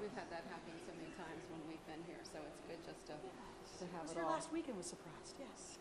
We've had that happen so many times when we've been here, so it's good just to have was it here all. last week and was surprised, yes.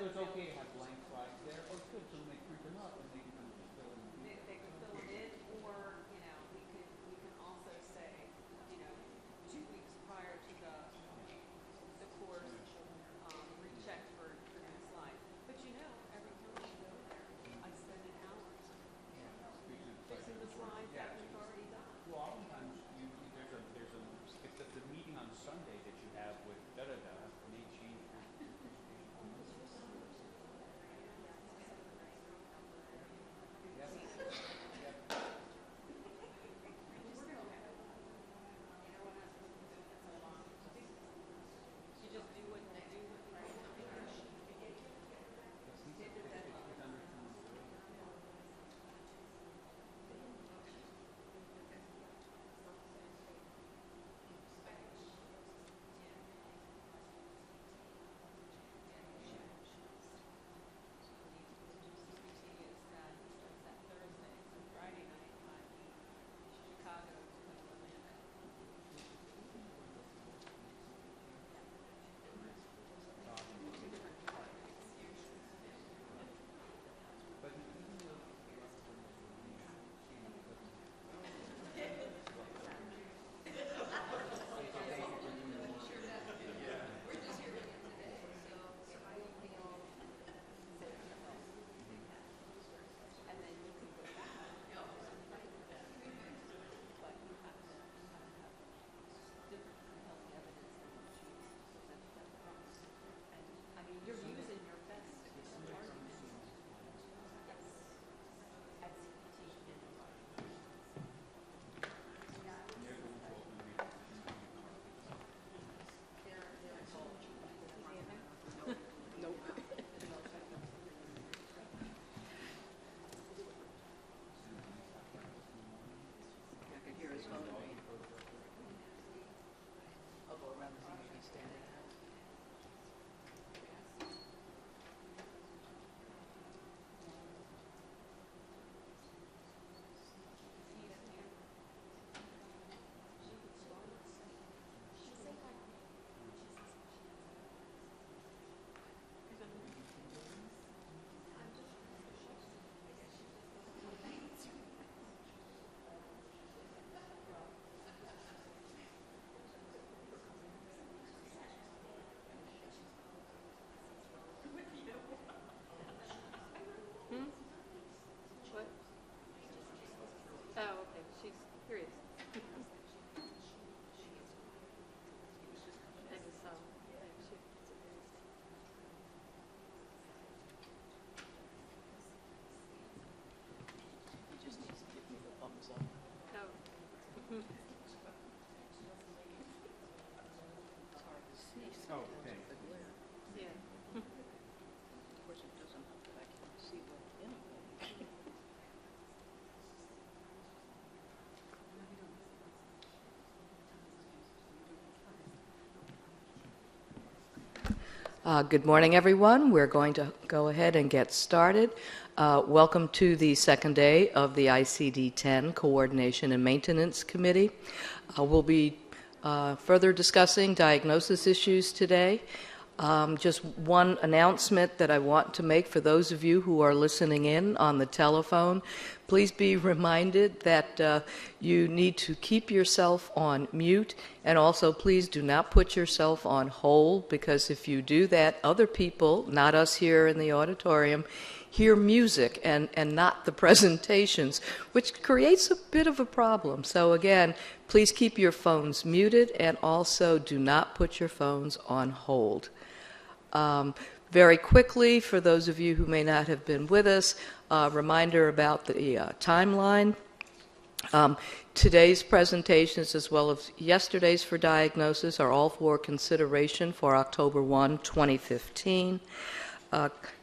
So it's okay to have blank slides there? Oh, it's good, so when they print them up, and they can just fill in. They could fill them in, or, we can also say, 2 weeks prior to the course, recheck for new slides. But every time I go there, I spend an hour fixing the slides that we've already done. Well, oftentimes, if the meeting on Sunday that you have with da-da-da, may change your presentation on Monday. Good morning, everyone. We're going to go ahead and get started. Welcome to the second day of the ICD-10 Coordination and Maintenance Committee. We'll be further discussing diagnosis issues today. Just one announcement that I want to make for those of you who are listening in on the telephone. Please be reminded that you need to keep yourself on mute, and also please do not put yourself on hold, because if you do that, other people, not us here in the auditorium, hear music and not the presentations, which creates a bit of a problem. So again, please keep your phones muted, and also do not put your phones on hold. Very quickly, for those of you who may not have been with us, a reminder about the timeline. Today's presentations, as well as yesterday's for diagnosis, are all for consideration for October 1, 2015.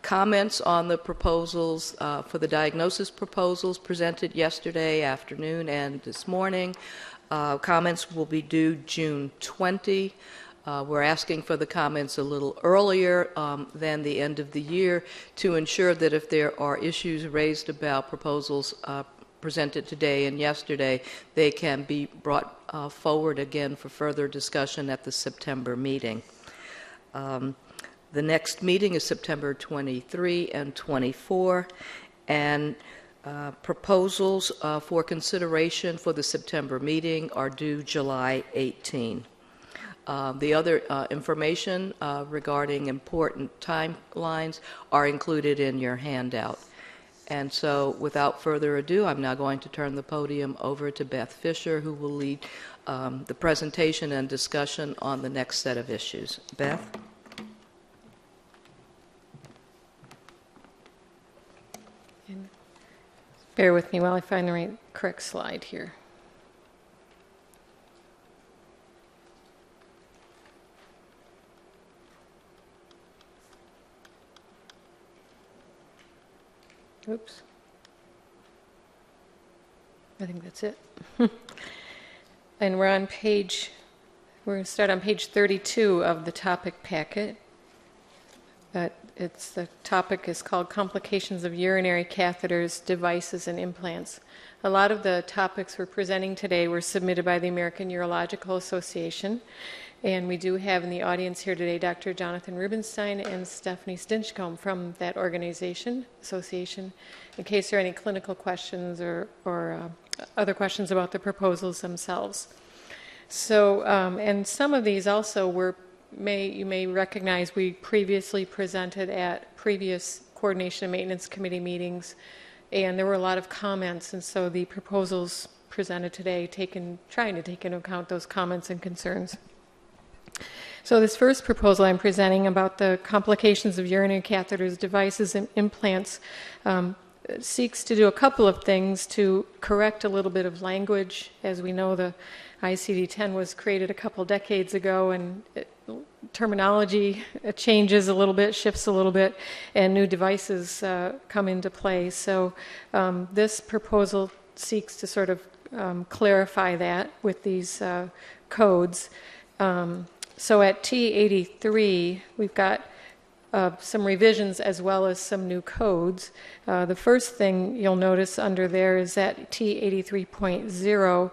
Comments on the proposals, for the diagnosis proposals presented yesterday afternoon and this morning, comments will be due June 20. We're asking for the comments a little earlier than the end of the year to ensure that if there are issues raised about proposals presented today and yesterday, they can be brought forward again for further discussion at the September meeting. The next meeting is September 23 and 24, and proposals for consideration for the September meeting are due July 18. The other information regarding important timelines are included in your handout. And so, without further ado, I'm now going to turn the podium over to Beth Fisher, who will lead the presentation and discussion on the next set of issues. Beth? Bear with me while I find the correct slide here. Oops. I think that's it. And we're going to start on page 32 of the topic packet. The topic is called Complications of Urinary Catheters, Devices, and Implants. A lot of the topics we're presenting today were submitted by the American Urological Association. And we do have in the audience here today Dr. Jonathan Rubenstein and Stephanie Stinchcomb from that association, in case there are any clinical questions or other questions about the proposals themselves. So, and some of these also you may recognize we previously presented at previous Coordination and Maintenance Committee meetings, and there were a lot of comments, and so the proposals presented today trying to take into account those comments and concerns. So this first proposal I'm presenting about the complications of urinary catheters, devices, and implants seeks to do a couple of things to correct a little bit of language. As we know, the ICD-10 was created a couple decades ago, and terminology changes a little bit, shifts a little bit, and new devices come into play. So this proposal seeks to sort of clarify that with these codes. So at T83, we've got some revisions as well as some new codes. The first thing you'll notice under there is that T83.0,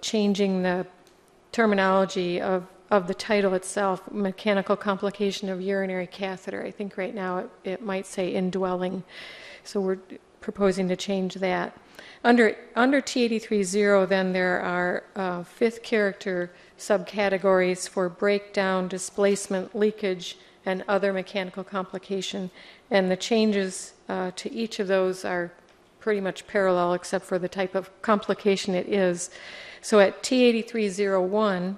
changing the terminology of the title itself, mechanical complication of urinary catheter. I think right now it might say indwelling. So we're proposing to change that. Under T83.0, then there are fifth character subcategories for breakdown, displacement, leakage, and other mechanical complication. And the changes to each of those are pretty much parallel except for the type of complication it is. So at T83.01,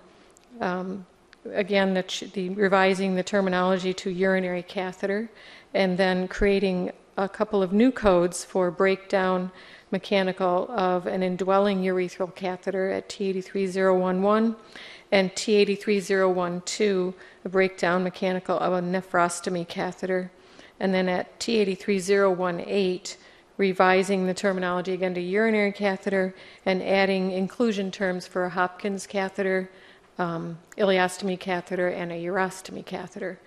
again, the revising the terminology to urinary catheter, and then creating a couple of new codes for breakdown mechanical of an indwelling urethral catheter at T83.011, and T83.012, a breakdown mechanical of a nephrostomy catheter. And then at T83.018, revising the terminology again to urinary catheter and adding inclusion terms for a Hopkins catheter, ileostomy catheter, and a urostomy catheter.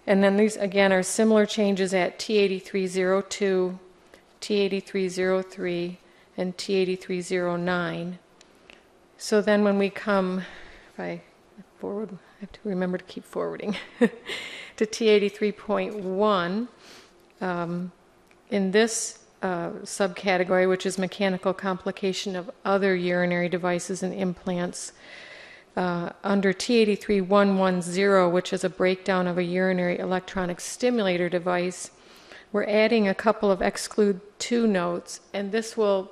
And then these, again, are similar changes at T8302, T8303, and T8309. So then when we come, if I forward, I have to remember to keep forwarding, to T83.1, in this subcategory, which is mechanical complication of other urinary devices and implants, under T83110, which is a breakdown of a urinary electronic stimulator device, we're adding a couple of exclude 2 notes, and this will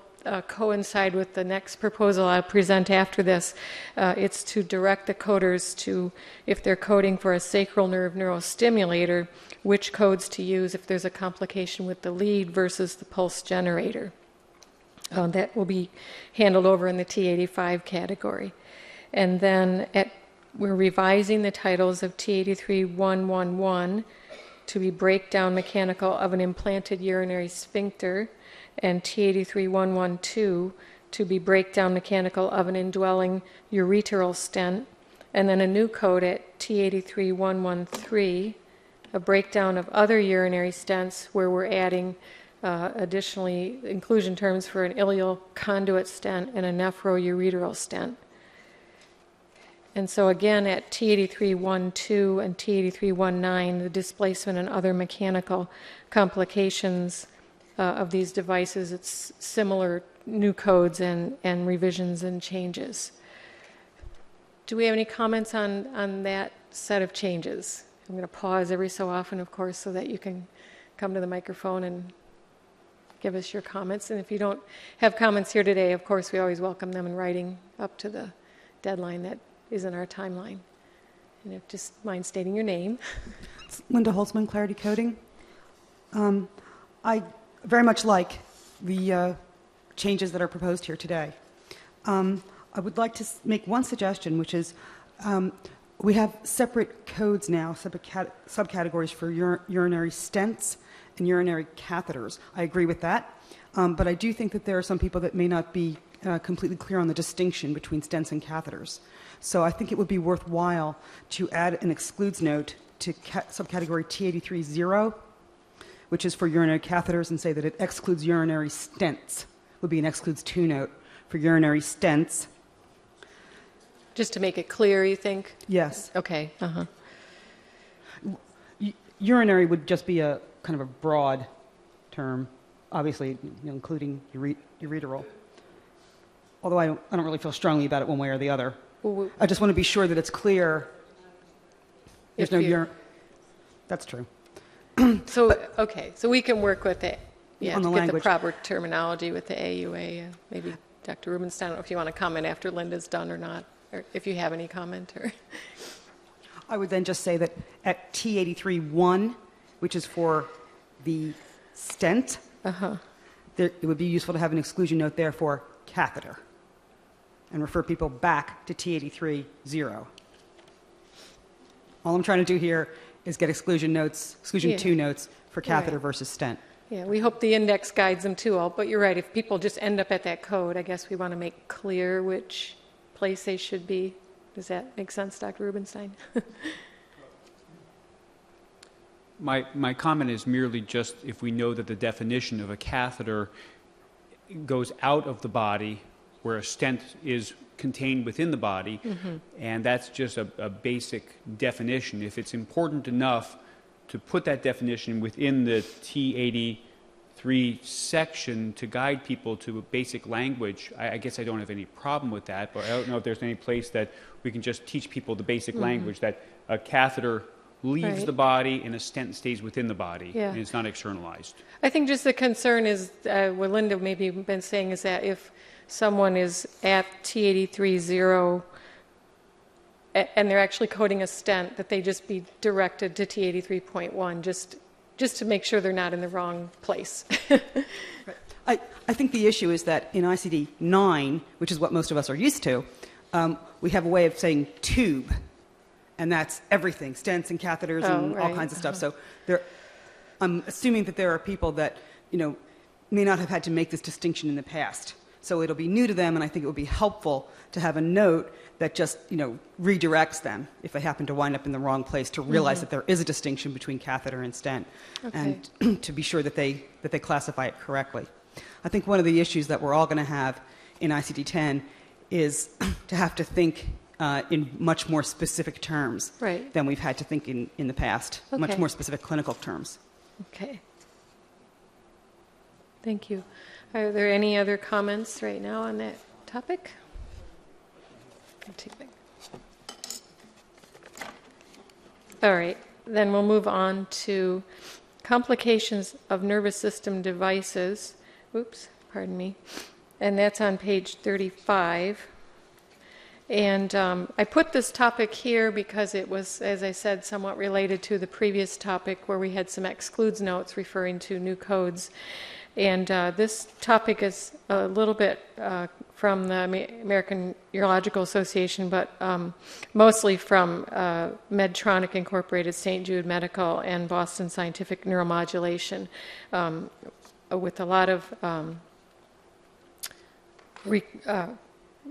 coincide with the next proposal I'll present after this. It's to direct the coders to, if they're coding for a sacral nerve neurostimulator, which codes to use if there's a complication with the lead versus the pulse generator. That will be handled over in the T85 category. And then we're revising the titles of T83111 to be breakdown mechanical of an implanted urinary sphincter, and T83112 to be breakdown mechanical of an indwelling ureteral stent, and then a new code at T83113, a breakdown of other urinary stents where we're adding additionally inclusion terms for an ileal conduit stent and a nephroureteral stent. And so again, at T83112 and T83119, the displacement and other mechanical complications of these devices, it's similar new codes and revisions and changes. Do we have any comments on that set of changes? I'm going to pause every so often, of course, so that you can come to the microphone and give us your comments. And if you don't have comments here today, of course, we always welcome them in writing up to the deadline that is in our timeline. And if just mind stating your name. It's Linda Holtzman, Clarity Coding. I very much like the changes that are proposed here today. I would like to make one suggestion, which is we have separate codes now, subcategories for urinary stents and urinary catheters. I agree with that, but I do think that there are some people that may not be completely clear on the distinction between stents and catheters. So I think it would be worthwhile to add an excludes note to subcategory T830, which is for urinary catheters, and say that it excludes urinary stents. Would be an excludes 2 note for urinary stents. Just to make it clear, you think? Yes. Okay. Urinary would just be a kind of a broad term, obviously including ureteral. Although I don't really feel strongly about it one way or the other. Well, I just want to be sure that it's clear. There's no urine. That's true. So, okay, so we can work with it. Yeah, on to the get language. the proper terminology with the AUA. Maybe Dr. Rubenstein, I don't know if you want to comment after Linda's done or not, or if you have any comment. Or I would then just say that at T831, which is for the stent, it would be useful to have an exclusion note there for catheter and refer people back to T830. All I'm trying to do here is get exclusion 2 notes for catheter versus stent. Yeah, we hope the index guides them too. But you're right, if people just end up at that code, I guess we want to make clear which place they should be. Does that make sense, Dr. Rubenstein? My comment is merely just if we know that the definition of a catheter goes out of the body where a stent is contained within the body, and that's just a basic definition. If it's important enough to put that definition within the T83 section to guide people to a basic language, I guess I don't have any problem with that, but I don't know if there's any place that we can just teach people the basic language, that a catheter leaves the body and a stent stays within the body, and it's not externalized. I think just the concern is, what Linda maybe been saying, is that if someone is at T830 and they're actually coding a stent, that they just be directed to T83.1 just to make sure they're not in the wrong place. I think the issue is that in ICD-10, which is what most of us are used to, we have a way of saying tube, and that's everything, stents and catheters and all kinds of stuff. So I'm assuming that there are people that may not have had to make this distinction in the past. So it'll be new to them, and I think it would be helpful to have a note that just, redirects them if they happen to wind up in the wrong place, to realize that there is a distinction between catheter and stent, and to be sure that they classify it correctly. I think one of the issues that we're all going to have in ICD-10 is to have to think in much more specific terms than we've had to think in the past, much more specific clinical terms. Okay. Thank you. Are there any other comments right now on that topic? All right, then we'll move on to complications of nervous system devices. Oops, pardon me. And that's on page 35. And I put this topic here because it was, as I said, somewhat related to the previous topic where we had some excludes notes referring to new codes. And this topic is a little bit from the American Urological Association, but mostly from Medtronic Incorporated, St. Jude Medical, and Boston Scientific Neuromodulation, with a lot of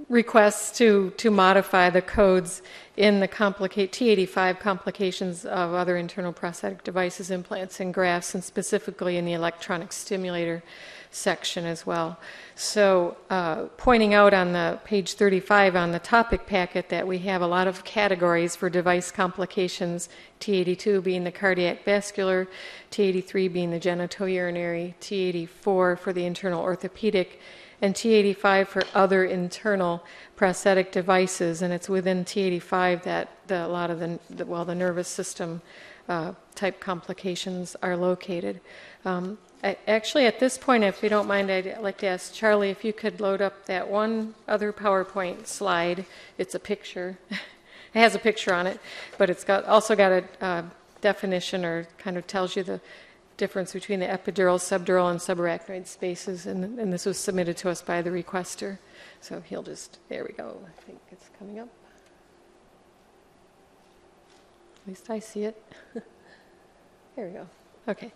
requests to modify the codes in the T85 complications of other internal prosthetic devices, implants, and grafts, and specifically in the electronic stimulator section as well. So pointing out on the page 35 on the topic packet that we have a lot of categories for device complications, T82 being the cardiac vascular, T83 being the genitourinary, T84 for the internal orthopedic, and T85 for other internal prosthetic devices, and it's within T85 that a lot of the nervous system type complications are located. Actually, at this point, if you don't mind, I'd like to ask Charlie if you could load up that one other PowerPoint slide. It's a picture. It has a picture on it, but it's also got a definition, or kind of tells you the difference between the epidural, subdural, and subarachnoid spaces, and this was submitted to us by the requester. So he'll just, there we go. I think it's coming up. At least I see it. There we go. Okay.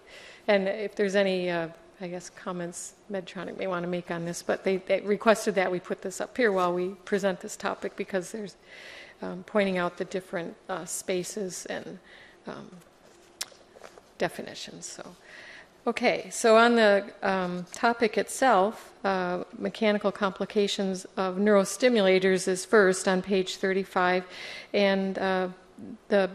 And if there's any, I guess, comments Medtronic may want to make on this, but they requested that we put this up here while we present this topic, because there's pointing out the different spaces and definitions. So, okay, so on the topic itself, mechanical complications of neurostimulators is first on page 35, and the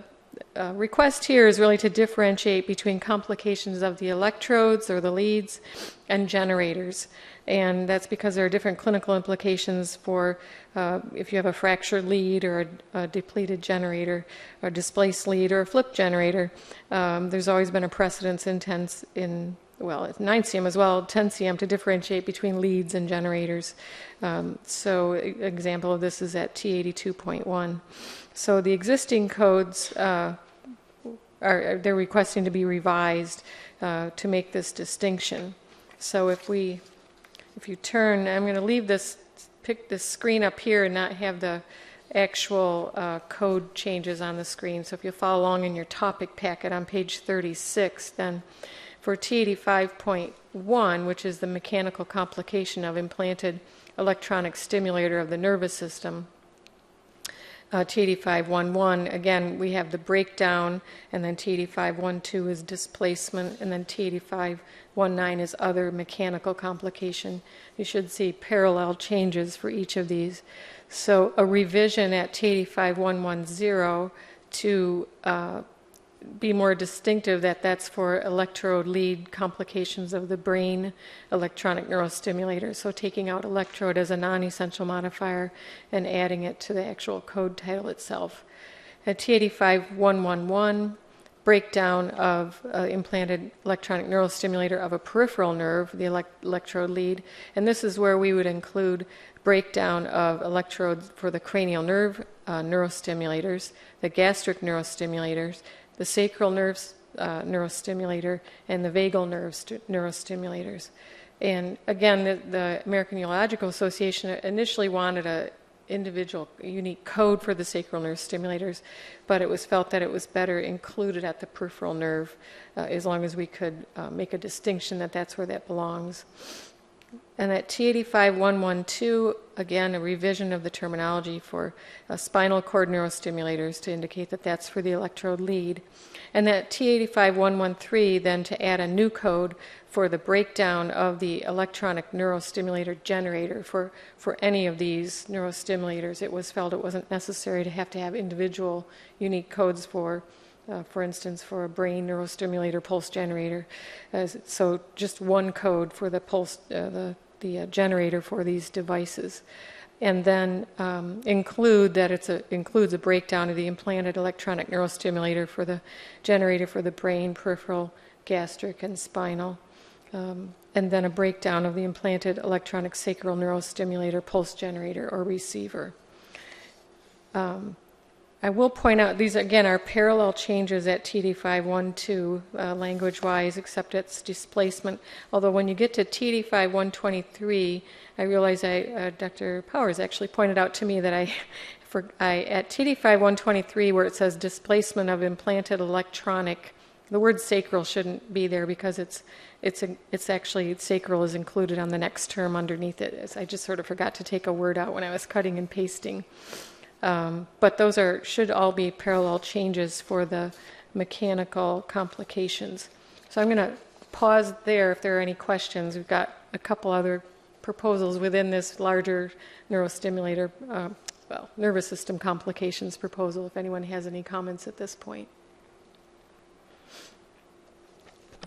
request here is really to differentiate between complications of the electrodes or the leads and generators. And that's because there are different clinical implications for if you have a fractured lead or a depleted generator, or displaced lead, or a flipped generator. There's always been a precedence in 9cm as well, 10cm, to differentiate between leads and generators. So an example of this is at T82.1. So the existing codes they're requesting to be revised to make this distinction. So if you turn, I'm going to pick this screen up here and not have the actual code changes on the screen. So if you follow along in your topic packet on page 36, then for T85.1, which is the mechanical complication of implanted electronic stimulator of the nervous system, T85.1.1, again, we have the breakdown, and then T85.1.2 is displacement, and then T85.1.9 is other mechanical complication. You should see parallel changes for each of these. So a revision at T85.1.1.0 to be more distinctive, that's for electrode lead complications of the brain electronic neurostimulator. So taking out electrode as a non-essential modifier and adding it to the actual code title itself. At T85.1.1.1, breakdown of implanted electronic neurostimulator of a peripheral nerve, the electrode lead. And this is where we would include breakdown of electrodes for the cranial nerve neurostimulators, the gastric neurostimulators, the sacral nerve neurostimulator, and the vagal nerve neurostimulators. And again, the American Urological Association initially wanted a individual unique code for the sacral nerve stimulators, but it was felt that it was better included at the peripheral nerve as long as we could make a distinction that that's where that belongs. And at T85-112, again, a revision of the terminology for spinal cord neurostimulators to indicate that that's for the electrode lead. And that T85-113, then to add a new code for the breakdown of the electronic neurostimulator generator for any of these neurostimulators. It was felt it wasn't necessary to have individual unique codes for instance, for a brain neurostimulator pulse generator. So just one code for the pulse, the generator for these devices. And then include that includes a breakdown of the implanted electronic neurostimulator for the generator for the brain, peripheral, gastric, and spinal. And then a breakdown of the implanted electronic sacral neurostimulator pulse generator or receiver. I will point out these again are parallel changes at TD512 language-wise, except it's displacement. Although when you get to TD5-123, I realize Dr. Powers actually pointed out to me that at TD5-123 where it says displacement of implanted electronic, the word sacral shouldn't be there because it's actually sacral is included on the next term underneath it. I just sort of forgot to take a word out when I was cutting and pasting. But those should all be parallel changes for the mechanical complications. So I'm going to pause there if there are any questions. We've got a couple other proposals within this larger neurostimulator, nervous system complications proposal, if anyone has any comments at this point.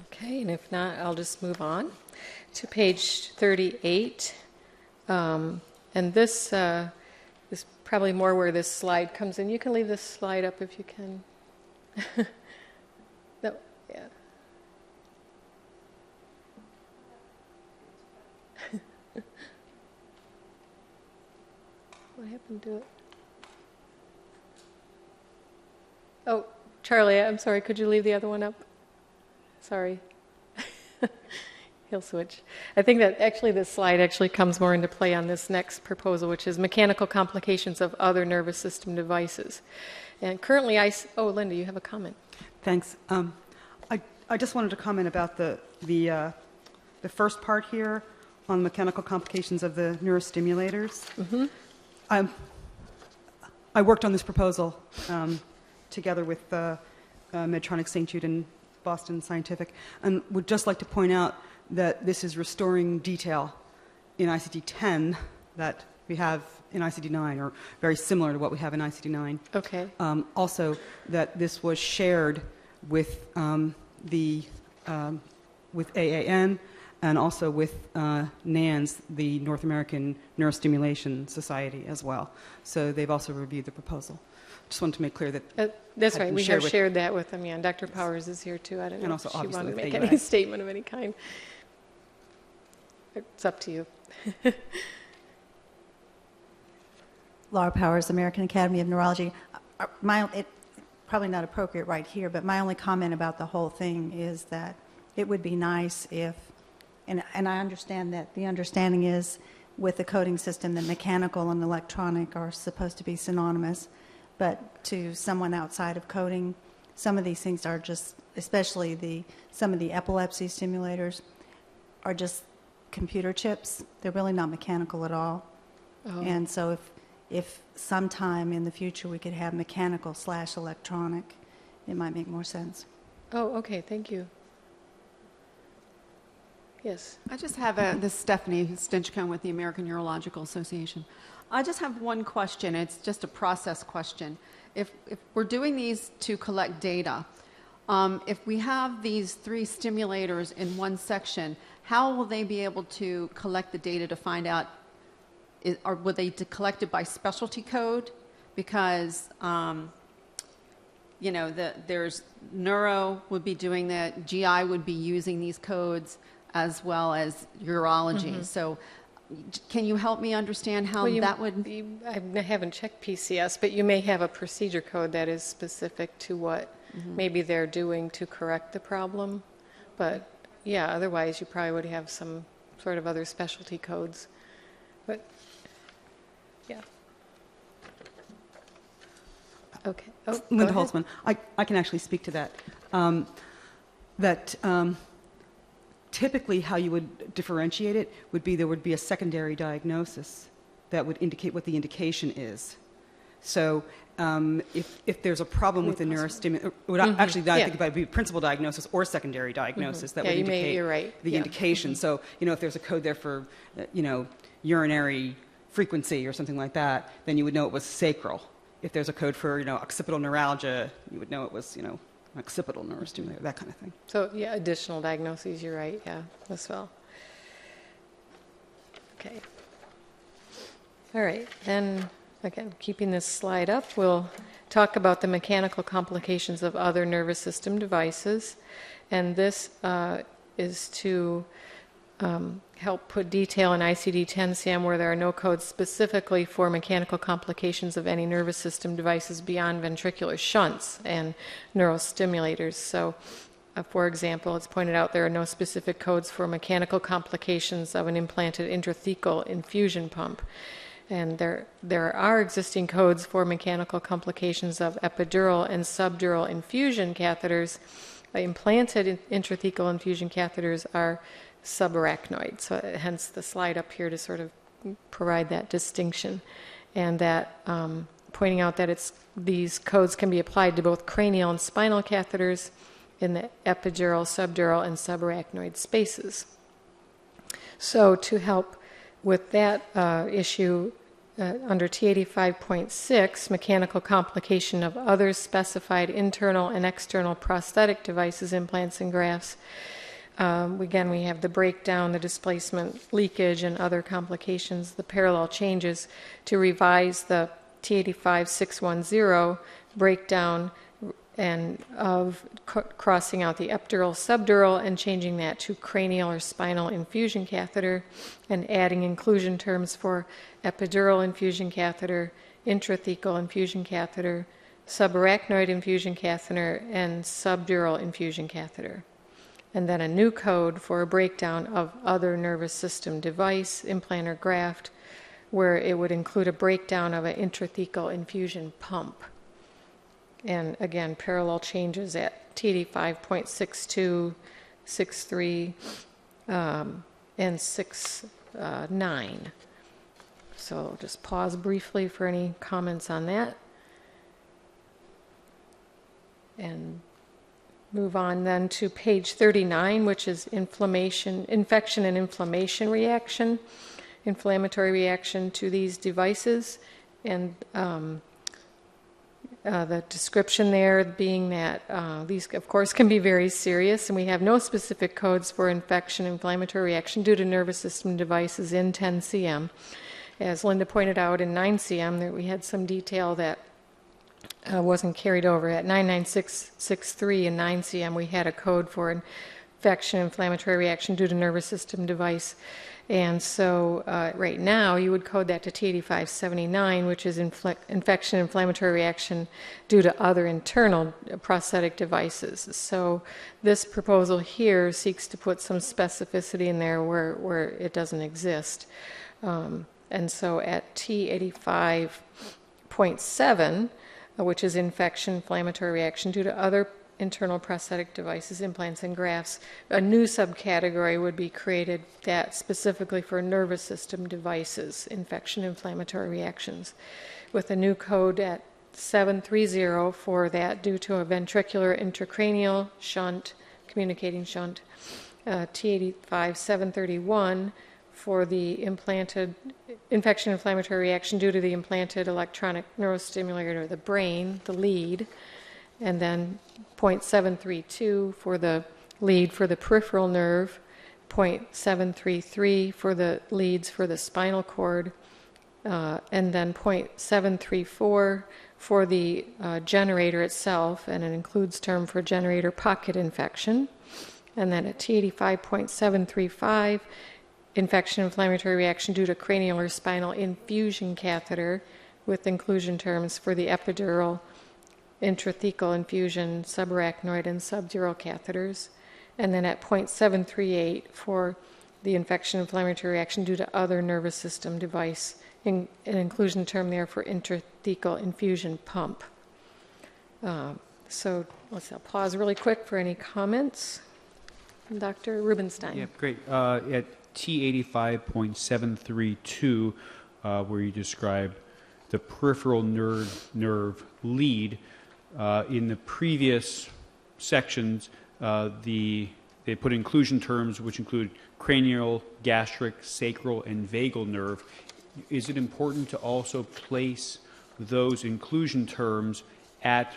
Okay, and if not, I'll just move on to page 38. And this is probably more where this slide comes in. You can leave this slide up if you can. No, yeah. What happened to it? Oh, Charlie, I'm sorry. Could you leave the other one up? Sorry. He'll switch. I think that actually this slide actually comes more into play on this next proposal, which is mechanical complications of other nervous system devices. And currently, Linda, you have a comment. Thanks. I just wanted to comment about the first part here on mechanical complications of the neurostimulators. Mm-hmm. I worked on this proposal together with Medtronic, St. Jude, and Boston Scientific, and would just like to point out that this is restoring detail in ICD-10 that we have in ICD-9, or very similar to what we have in ICD-9. Okay. Also, that this was shared with with AAN and also with NANS, the North American Neurostimulation Society, as well. So they've also reviewed the proposal. Just wanted to make clear that that's right. We have shared that with them. Yeah, and Dr. Powers is here too. I don't know if she wanted to make any statement of any kind. It's up to you. Laura Powers, American Academy of Neurology. Probably not appropriate right here, but my only comment about the whole thing is that it would be nice if, and I understand that the understanding is with the coding system that mechanical and electronic are supposed to be synonymous, but to someone outside of coding, some of these things are just, especially some of the epilepsy stimulators, are just computer chips. They're really not mechanical at all. Oh. And so if sometime in the future we could have mechanical/electronic, it might make more sense. Oh, okay. Thank you. Yes. I just have this is Stephanie Stinchcomb with the American Neurological Association. I just have one question. It's just a process question. If we're doing these to collect data, if we have these 3 stimulators in one section, how will they be able to collect the data to find out, or will they collect it by specialty code? Because, there's neuro would be doing that, GI would be using these codes, as well as urology. Mm-hmm. So can you help me understand how that would... I haven't checked PCS, but you may have a procedure code that is specific to what maybe they're doing to correct the problem. But yeah, otherwise you probably would have some sort of other specialty codes. But yeah. Okay. Oh, Linda Holtzman, I can actually speak to that. typically how you would differentiate it would be there would be a secondary diagnosis that would indicate what the indication is. So if there's a problem with the neurostimulator, actually, now I think about it would be principal diagnosis or secondary diagnosis that would indicate you're right. the indication. So, if there's a code there for, urinary frequency or something like that, then you would know it was sacral. If there's a code for, occipital neuralgia, you would know it was, occipital neurostimulator, that kind of thing. So, yeah, additional diagnoses, you're right, yeah, as well. Okay. All right, then, again, keeping this slide up, we'll talk about the mechanical complications of other nervous system devices. And this is to help put detail in ICD-10 CM where there are no codes specifically for mechanical complications of any nervous system devices beyond ventricular shunts and neurostimulators. So, for example, it's pointed out there are no specific codes for mechanical complications of an implanted intrathecal infusion pump. And there are existing codes for mechanical complications of epidural and subdural infusion catheters. Implanted intrathecal infusion catheters are subarachnoid, so hence the slide up here to sort of provide that distinction, and that pointing out that these codes can be applied to both cranial and spinal catheters in the epidural, subdural, and subarachnoid spaces. So to help with that issue, under T85.6, mechanical complication of other specified internal and external prosthetic devices, implants, and grafts. Again, we have the breakdown, the displacement, leakage, and other complications, the parallel changes to revise the T85.610 breakdown and of crossing out the epidural, subdural, and changing that to cranial or spinal infusion catheter, and adding inclusion terms for epidural infusion catheter, intrathecal infusion catheter, subarachnoid infusion catheter, and subdural infusion catheter. And then a new code for a breakdown of other nervous system device, implant, or graft, where it would include a breakdown of an intrathecal infusion pump. And again, parallel changes at T85.62, 63, and 69. So I'll just pause briefly for any comments on that. And move on then to page 39, which is infection and inflammation reaction, inflammatory reaction to these devices. And the description there being that these, of course, can be very serious, and we have no specific codes for infection, inflammatory reaction due to nervous system devices in 10cm. As Linda pointed out, in 9cm, that we had some detail that wasn't carried over. At 99663 in 9cm, we had a code for infection, inflammatory reaction due to nervous system device. And so right now, you would code that to T8579, which is infection, inflammatory reaction due to other internal prosthetic devices. So this proposal here seeks to put some specificity in there where it doesn't exist. And so at T85.7, which is infection, inflammatory reaction due to other internal prosthetic devices, implants, and grafts, a new subcategory would be created that specifically for nervous system devices, infection, inflammatory reactions, with a new code at 730 for that due to a ventricular intracranial shunt, communicating shunt, T85-731 for the implanted infection, inflammatory reaction due to the implanted electronic neurostimulator, the brain, the lead, and then 0.732 for the lead for the peripheral nerve, 0.733 for the leads for the spinal cord, and then 0.734 for the generator itself, and it includes term for generator pocket infection. And then at T85.735, infection, inflammatory reaction due to cranial or spinal infusion catheter, with inclusion terms for the epidural, intrathecal infusion, subarachnoid, and subdural catheters. And then at 0.738 for the infection, inflammatory reaction due to other nervous system device, an inclusion term there for intrathecal infusion pump. So I'll pause really quick for any comments. Dr. Rubenstein. Yeah, great. At T85.732, where you describe the peripheral nerve lead, in the previous sections, they put inclusion terms which include cranial, gastric, sacral, and vagal nerve. Is it important to also place those inclusion terms at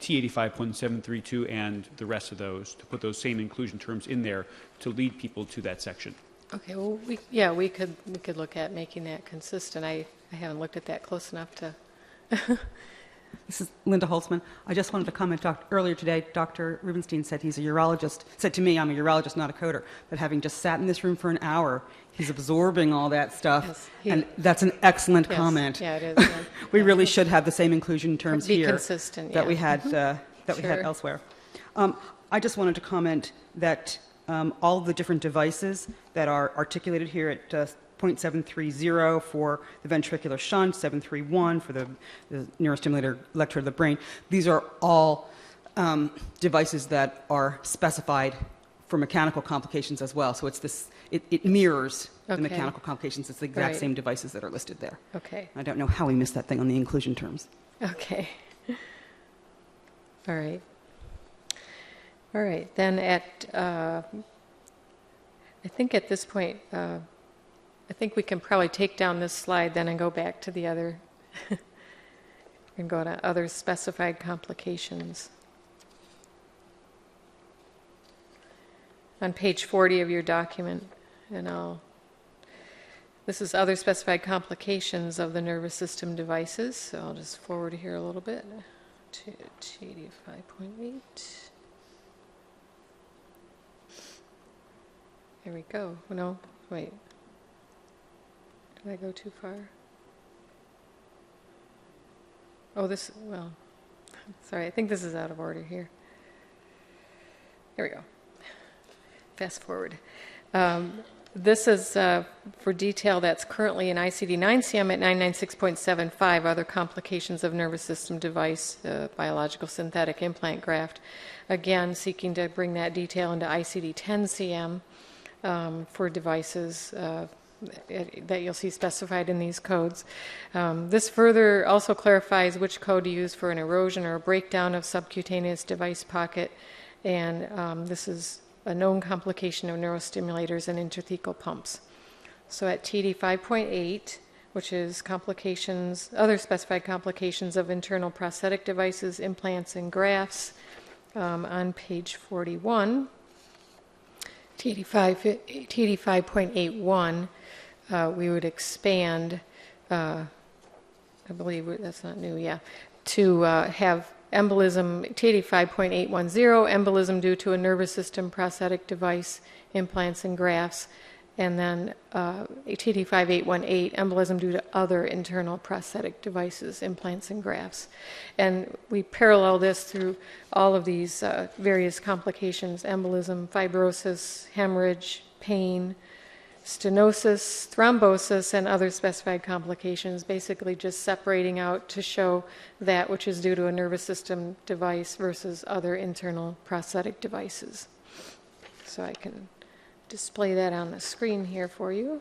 T85.732 and the rest of those, to put those same inclusion terms in there to lead people to that section? Okay, well, we could look at making that consistent. I haven't looked at that close enough to. This is Linda Holtzman. I just wanted to comment. Earlier today, Dr. Rubenstein said he's a urologist. Said to me, I'm a urologist, not a coder. But having just sat in this room for an hour, he's absorbing all that stuff. Yes, and that's an excellent yes, comment. Yeah, it is. Yeah. We really should have the same inclusion terms Be here consistent, that yeah. we had we had Sure. elsewhere. I just wanted to comment that all of the different devices that are articulated here at .730 for the ventricular shunt, 731 for the neurostimulator electrode of the brain, these are all devices that are specified for mechanical complications as well. So it's this, it mirrors the Okay. mechanical complications. It's the exact Right. same devices that are listed there. Okay. I don't know how we missed that thing on the inclusion terms. Okay. All right. All right. Then I think at this point, I think we can probably take down this slide then and go back to the other, and go to other specified complications. On page 40 of your document, and this is other specified complications of the nervous system devices, so I'll just forward here a little bit to T85.8. There we go. No, wait. Did I go too far? Oh, well, sorry, I think this is out of order here. There we go. Fast forward. This is for detail that's currently in ICD-10 CM at 996.75, other complications of nervous system device, biological synthetic implant graft. Again, seeking to bring that detail into ICD-10 CM for devices that you'll see specified in these codes. This further also clarifies which code to use for an erosion or a breakdown of subcutaneous device pocket, and this is a known complication of neurostimulators and intrathecal pumps. So at TD 5.8, which is complications, other specified complications of internal prosthetic devices, implants, and grafts, on page 41, TD 5.81, we would expand, I believe that's not new, yeah, to have embolism, TD 5.810, embolism due to a nervous system prosthetic device, implants, and grafts, and then TD 5818, embolism due to other internal prosthetic devices, implants, and grafts. And we parallel this through all of these various complications: embolism, fibrosis, hemorrhage, pain, stenosis, thrombosis, and other specified complications, basically just separating out to show that which is due to a nervous system device versus other internal prosthetic devices. So I can display that on the screen here for you,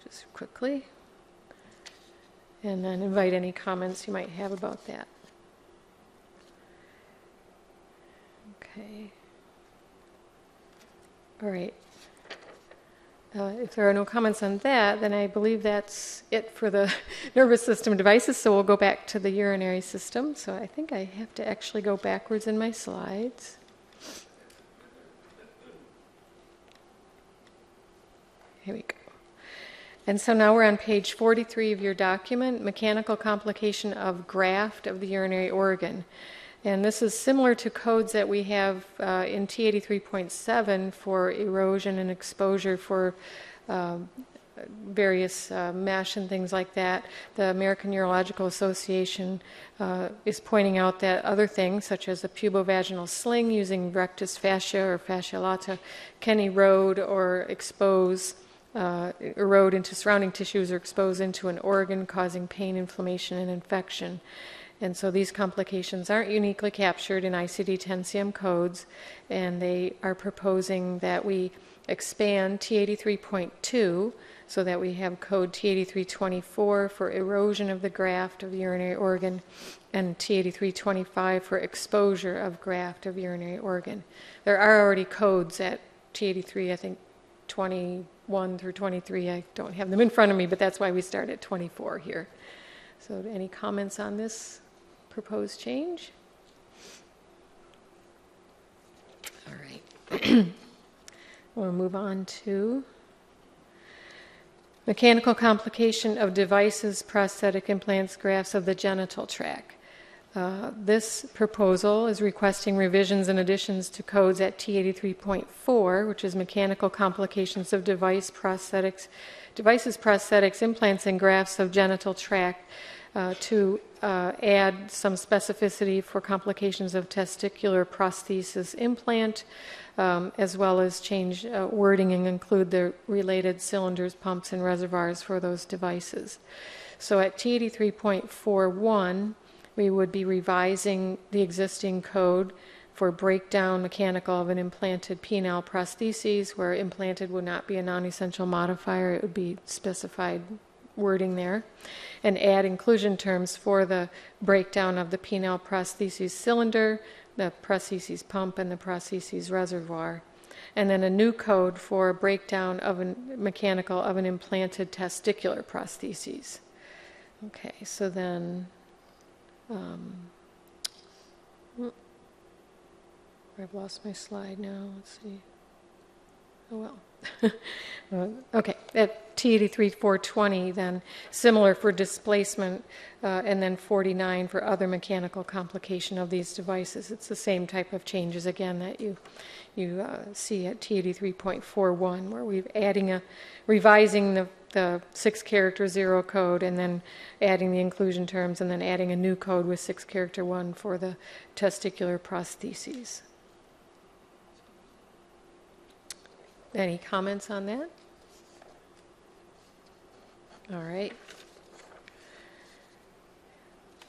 just quickly, and then invite any comments you might have about that. Okay. All right. If there are no comments on that, then I believe that's it for the nervous system devices, so we'll go back to the urinary system. So I think I have to actually go backwards in my slides. Here we go. And so now we're on page 43 of your document, mechanical complication of graft of the urinary organ. And this is similar to codes that we have in T83.7 for erosion and exposure for various mesh and things like that. The American Urological Association is pointing out that other things, such as a pubovaginal sling using rectus fascia or fascia lata, can erode or expose, erode into surrounding tissues or expose into an organ, causing pain, inflammation, and infection. And so these complications aren't uniquely captured in ICD-10 CM codes, and they are proposing that we expand T83.2 so that we have code T8324 for erosion of the graft of the urinary organ and T8325 for exposure of graft of urinary organ. There are already codes at T83, I think 21 through 23. I don't have them in front of me, but that's why we start at 24 here. So any comments on this proposed change? All right. We'll move on to mechanical complication of devices, prosthetic implants, grafts of the genital tract. This proposal is requesting revisions and additions to codes at T83.4, which is mechanical complications of devices, prosthetics, implants, and grafts of genital tract, to add some specificity for complications of testicular prosthesis implant, as well as change wording and include the related cylinders, pumps, and reservoirs for those devices. So at T83.41, we would be revising the existing code for breakdown mechanical of an implanted penile prosthesis, where implanted would not be a non-essential modifier, it would be specified wording there, and add inclusion terms for the breakdown of the penile prosthesis cylinder, the prosthesis pump, and the prosthesis reservoir. And then a new code for breakdown of a mechanical of an implanted testicular prosthesis. Okay, so then I've lost my slide now. Let's see. Oh well. Okay, at T83.420 then, similar for displacement, and then 49 for other mechanical complication of these devices. It's the same type of changes again that you see at T83.41, where we're revising the 6-character 0 code, and then adding the inclusion terms, and then adding a new code with 6-character 1 for the testicular prostheses. Any comments on that? All right.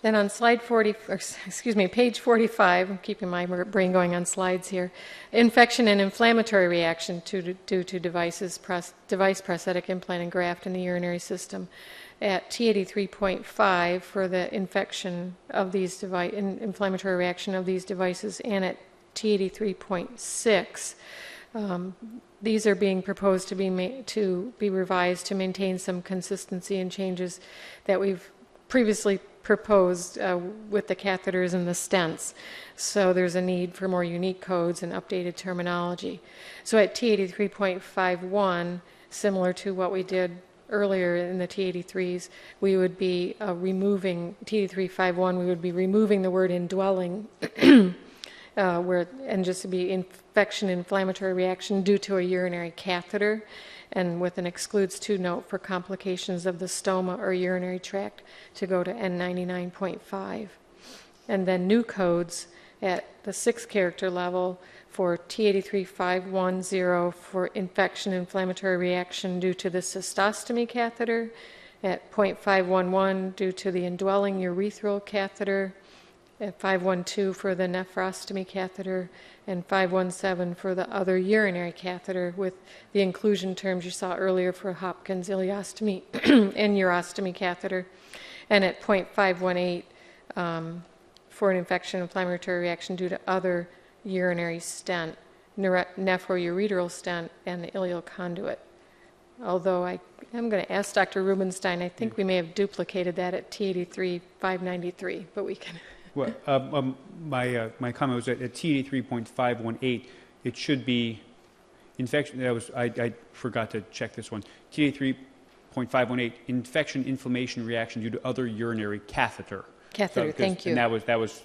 Then on page 45, I'm keeping my brain going on slides here. Infection and inflammatory reaction due to device prosthetic implant and graft in the urinary system. At T83.5 for the infection of these inflammatory reaction of these devices, and at T83.6, these are being proposed to be revised to maintain some consistency and changes that we've previously proposed with the catheters and the stents. So there's a need for more unique codes and updated terminology. So at T83.51, similar to what we did earlier in the T83s, we would be removing T83.51. We would be removing the word indwelling. And just to be infection, inflammatory reaction due to a urinary catheter, and with an excludes to note for complications of the stoma or urinary tract to go to N99.5. And then new codes at the 6-character level for T83.510 for infection, inflammatory reaction due to the cystostomy catheter, at .511 due to the indwelling urethral catheter, at 512 for the nephrostomy catheter, and 517 for the other urinary catheter, with the inclusion terms you saw earlier for Hopkins ileostomy and urostomy catheter, and at .518 for an infection, inflammatory reaction due to other urinary stent, nephroureteral stent, and the ileal conduit. Although I'm going to ask Dr. Rubenstein, I think we may have duplicated that at T83.593, but we can... Well, my comment was that at T83.518, it should be infection. I forgot to check this one. T83.518, infection, inflammation, reaction due to other urinary catheter. Thank you. And that was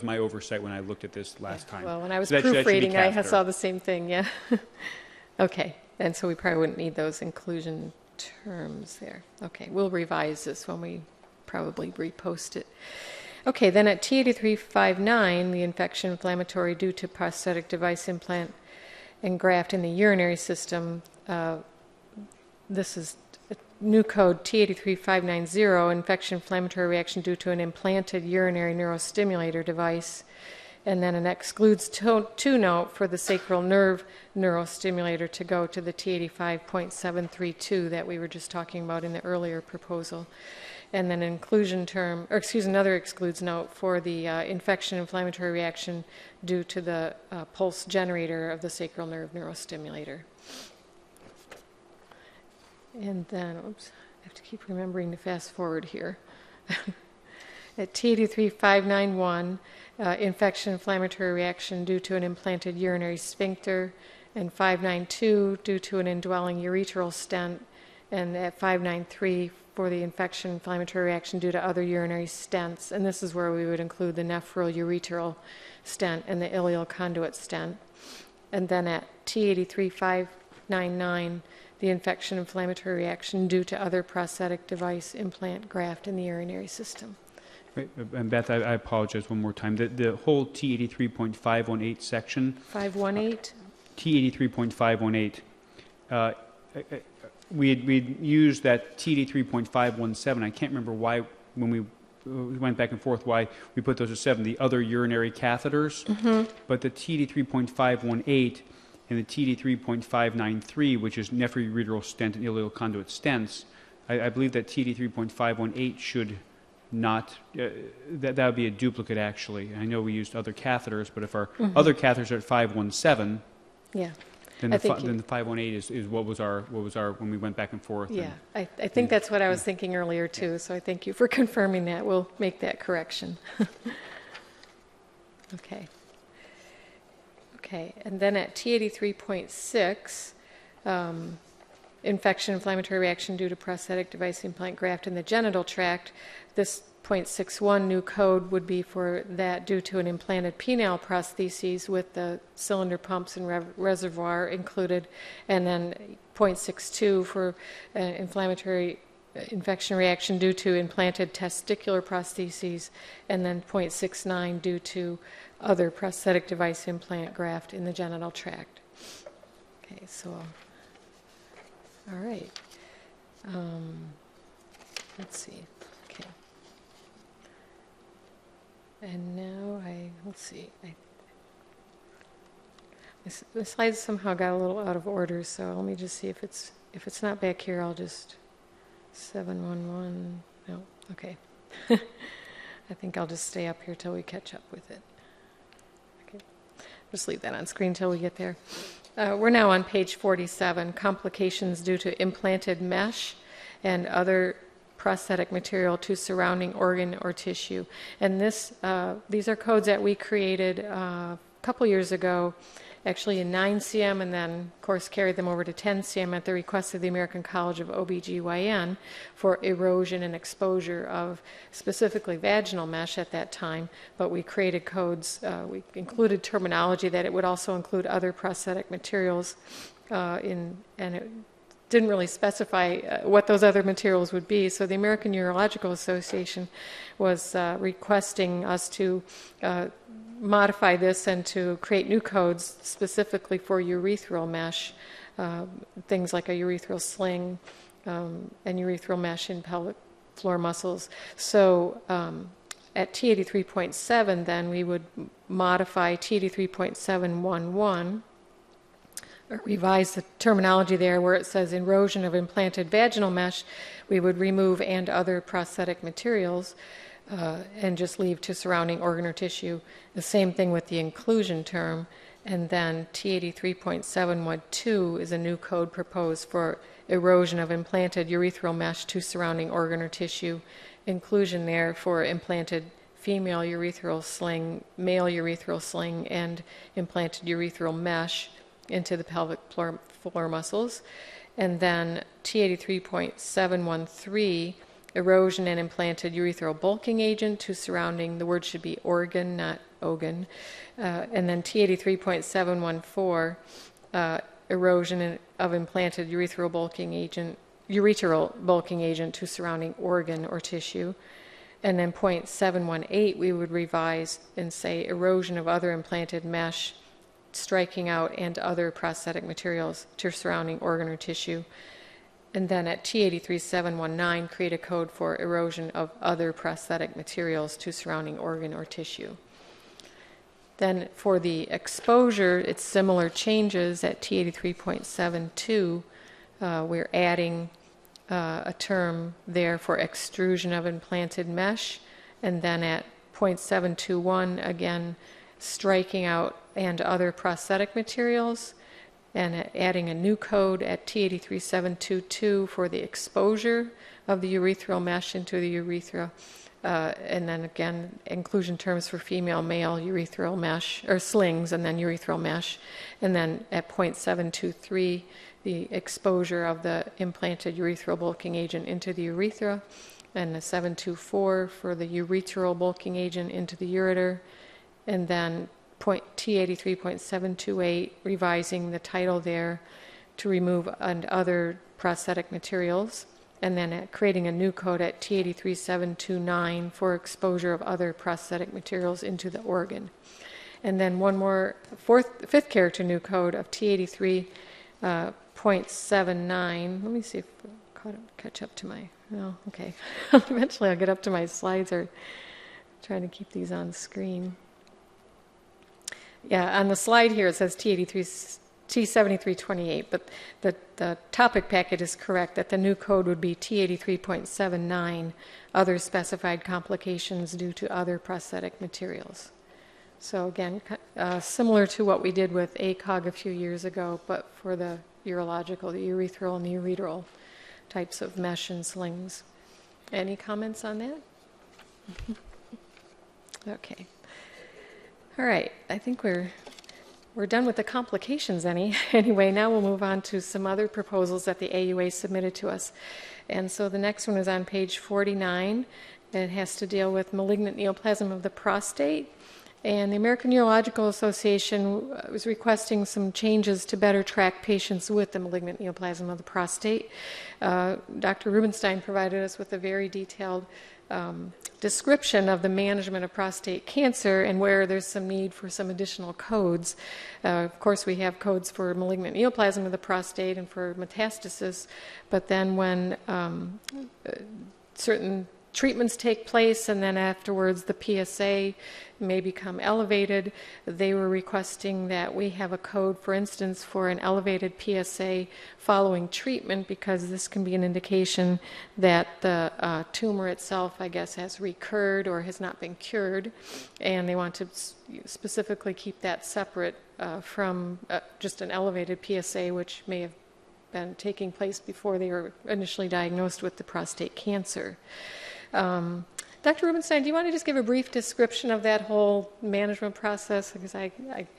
my oversight when I looked at this last time. Well, when I was that proofreading, I saw the same thing. Yeah. Okay, and so we probably wouldn't need those inclusion terms there. Okay, we'll revise this when we probably repost it. Okay, then at T83.59, the infection inflammatory due to prosthetic device implant and graft in the urinary system, this is new code T83590, infection inflammatory reaction due to an implanted urinary neurostimulator device, and then an excludes to note for the sacral nerve neurostimulator to go to the T85.732 that we were just talking about in the earlier proposal. And then another excludes note for the infection inflammatory reaction due to the pulse generator of the sacral nerve neurostimulator. And then, I have to keep remembering to fast forward here. At T83591, infection inflammatory reaction due to an implanted urinary sphincter, and 592 due to an indwelling urethral stent, and at 593 for the infection inflammatory reaction due to other urinary stents, and this is where we would include the nephrourethral stent and the ileal conduit stent. And then at T83599, the infection inflammatory reaction due to other prosthetic device, implant, graft in the urinary system. Right, and Beth, I apologize one more time. The whole T83.518 section. 518? T83.518. We'd used that T83.517. I can't remember why, when we went back and forth, why we put those at 7, the other urinary catheters. But the T83.518 and the TD3.593, which is nephrourethral stent and ileal conduit stents, I believe that TD3.518 should not, that would be a duplicate actually. I know we used other catheters, but if our other catheters are at 517, Yeah. then the 518 is what was our when we went back and forth. Yeah, I think that's what I was thinking earlier too, so I thank you for confirming that. We'll make that correction. Okay. Okay, and then at T83.6, infection inflammatory reaction due to prosthetic device implant graft in the genital tract, this .61 new code would be for that due to an implanted penile prostheses with the cylinder pumps and reservoir included, and then .62 for inflammatory infection reaction due to implanted testicular prostheses, and then .69 due to other prosthetic device implant graft in the genital tract. Okay, so, all right. Let's see. Okay. And now let's see. The slides somehow got a little out of order, so let me just see if it's not back here, I'll just 711. No, okay. I think I'll just stay up here till we catch up with it. Okay, just leave that on screen till we get there. We're now on page 47, complications due to implanted mesh and other prosthetic material to surrounding organ or tissue. And these are codes that we created a couple years ago, actually in 9 cm, and then, of course, carried them over to 10 cm at the request of the American College of OBGYN for erosion and exposure of specifically vaginal mesh at that time. But we created codes, we included terminology that it would also include other prosthetic materials, and it didn't really specify what those other materials would be. So the American Urological Association was requesting us to modify this and to create new codes specifically for urethral mesh, things like a urethral sling and urethral mesh in pelvic floor muscles. So at T83.7, then we would modify T83.711, or revise the terminology there where it says erosion of implanted vaginal mesh, we would remove and other prosthetic materials and just leave to surrounding organ or tissue. The same thing with the inclusion term. And then T83.712 is a new code proposed for erosion of implanted urethral mesh to surrounding organ or tissue. Inclusion there for implanted female urethral sling, male urethral sling, and implanted urethral mesh into the pelvic floor muscles. And then T83.713, erosion and implanted urethral bulking agent to surrounding, the word should be organ, not ogan. And then T83.714, erosion of implanted urethral bulking agent to surrounding organ or tissue. And then .718, we would revise and say erosion of other implanted mesh, striking out and other prosthetic materials to surrounding organ or tissue. And then at T83719, create a code for erosion of other prosthetic materials to surrounding organ or tissue. Then for the exposure, it's similar changes at T83.72. We're adding a term there for extrusion of implanted mesh. And then at 0.721, again, striking out and other prosthetic materials, and adding a new code at T83722 for the exposure of the urethral mesh into the urethra, and then again inclusion terms for female, male urethral mesh, or slings, and then urethral mesh, and then at 0.723 the exposure of the implanted urethral bulking agent into the urethra, and the 724 for the urethral bulking agent into the ureter, and then T83.728, revising the title there to remove and other prosthetic materials, and then creating a new code at T83729 for exposure of other prosthetic materials into the organ. And then one more fifth character new code of T83.79. Let me see if I'll catch up to my, oh, okay. Eventually I'll get up to my slides, or trying to keep these on screen. Yeah, on the slide here it says T7328, but the topic packet is correct that the new code would be T83.79, other specified complications due to other prosthetic materials. So again, similar to what we did with ACOG a few years ago, but for the urological, the urethral and the ureteral types of mesh and slings. Any comments on that? Okay. All right, I think we're done with the complications anyway. Now we'll move on to some other proposals that the AUA submitted to us. And so the next one is on page 49. It has to deal with malignant neoplasm of the prostate. And the American Urological Association was requesting some changes to better track patients with the malignant neoplasm of the prostate. Dr. Rubenstein provided us with a very detailed description of the management of prostate cancer and where there's some need for some additional codes. Of course, we have codes for malignant neoplasm of the prostate and for metastasis, but then when certain treatments take place and then afterwards the PSA may become elevated, they were requesting that we have a code, for instance, for an elevated PSA following treatment, because this can be an indication that the tumor itself, I guess, has recurred or has not been cured, and they want to specifically keep that separate from just an elevated PSA, which may have been taking place before they were initially diagnosed with the prostate cancer. Dr. Rubenstein, do you want to just give a brief description of that whole management process? Because I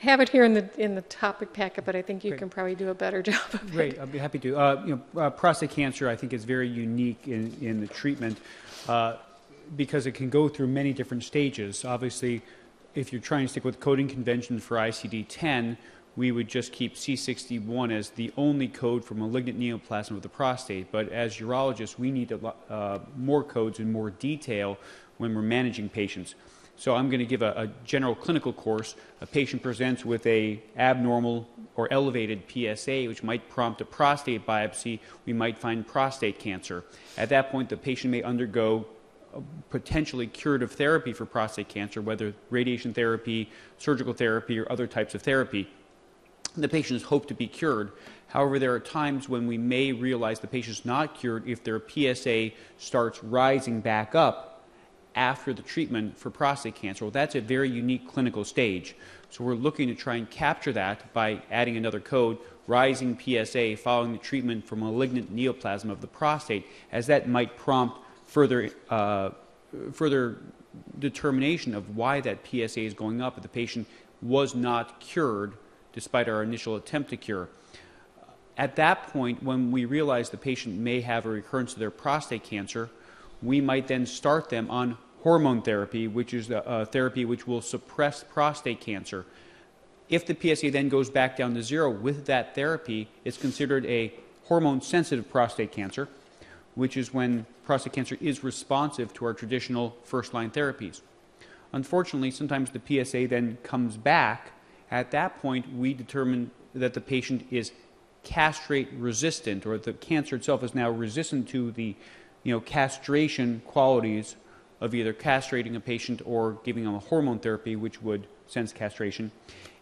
have it here in the topic packet, but I think you can probably do a better job of it. Great, I'd be happy to. Prostate cancer, I think, is very unique in the treatment because it can go through many different stages. Obviously, if you're trying to stick with coding conventions for ICD-10, we would just keep C61 as the only code for malignant neoplasm of the prostate. But as urologists, we need more codes and more detail when we're managing patients. So I'm going to give a general clinical course. A patient presents with a abnormal or elevated PSA, which might prompt a prostate biopsy. We might find prostate cancer. At that point, the patient may undergo potentially curative therapy for prostate cancer, whether radiation therapy, surgical therapy, or other types of therapy. The patient is hoped to be cured. However, there are times when we may realize the patient is not cured if their PSA starts rising back up after the treatment for prostate cancer. Well, that's a very unique clinical stage. So we're looking to try and capture that by adding another code, rising PSA following the treatment for malignant neoplasm of the prostate, as that might prompt further determination of why that PSA is going up if the patient was not cured despite our initial attempt to cure. At that point, when we realize the patient may have a recurrence of their prostate cancer, we might then start them on hormone therapy, which is a therapy which will suppress prostate cancer. If the PSA then goes back down to zero with that therapy, it's considered a hormone-sensitive prostate cancer, which is when prostate cancer is responsive to our traditional first-line therapies. Unfortunately, sometimes the PSA then comes back. At that point, we determine that the patient is castrate resistant, or the cancer itself is now resistant to the castration qualities of either castrating a patient or giving them a hormone therapy, which would sense castration.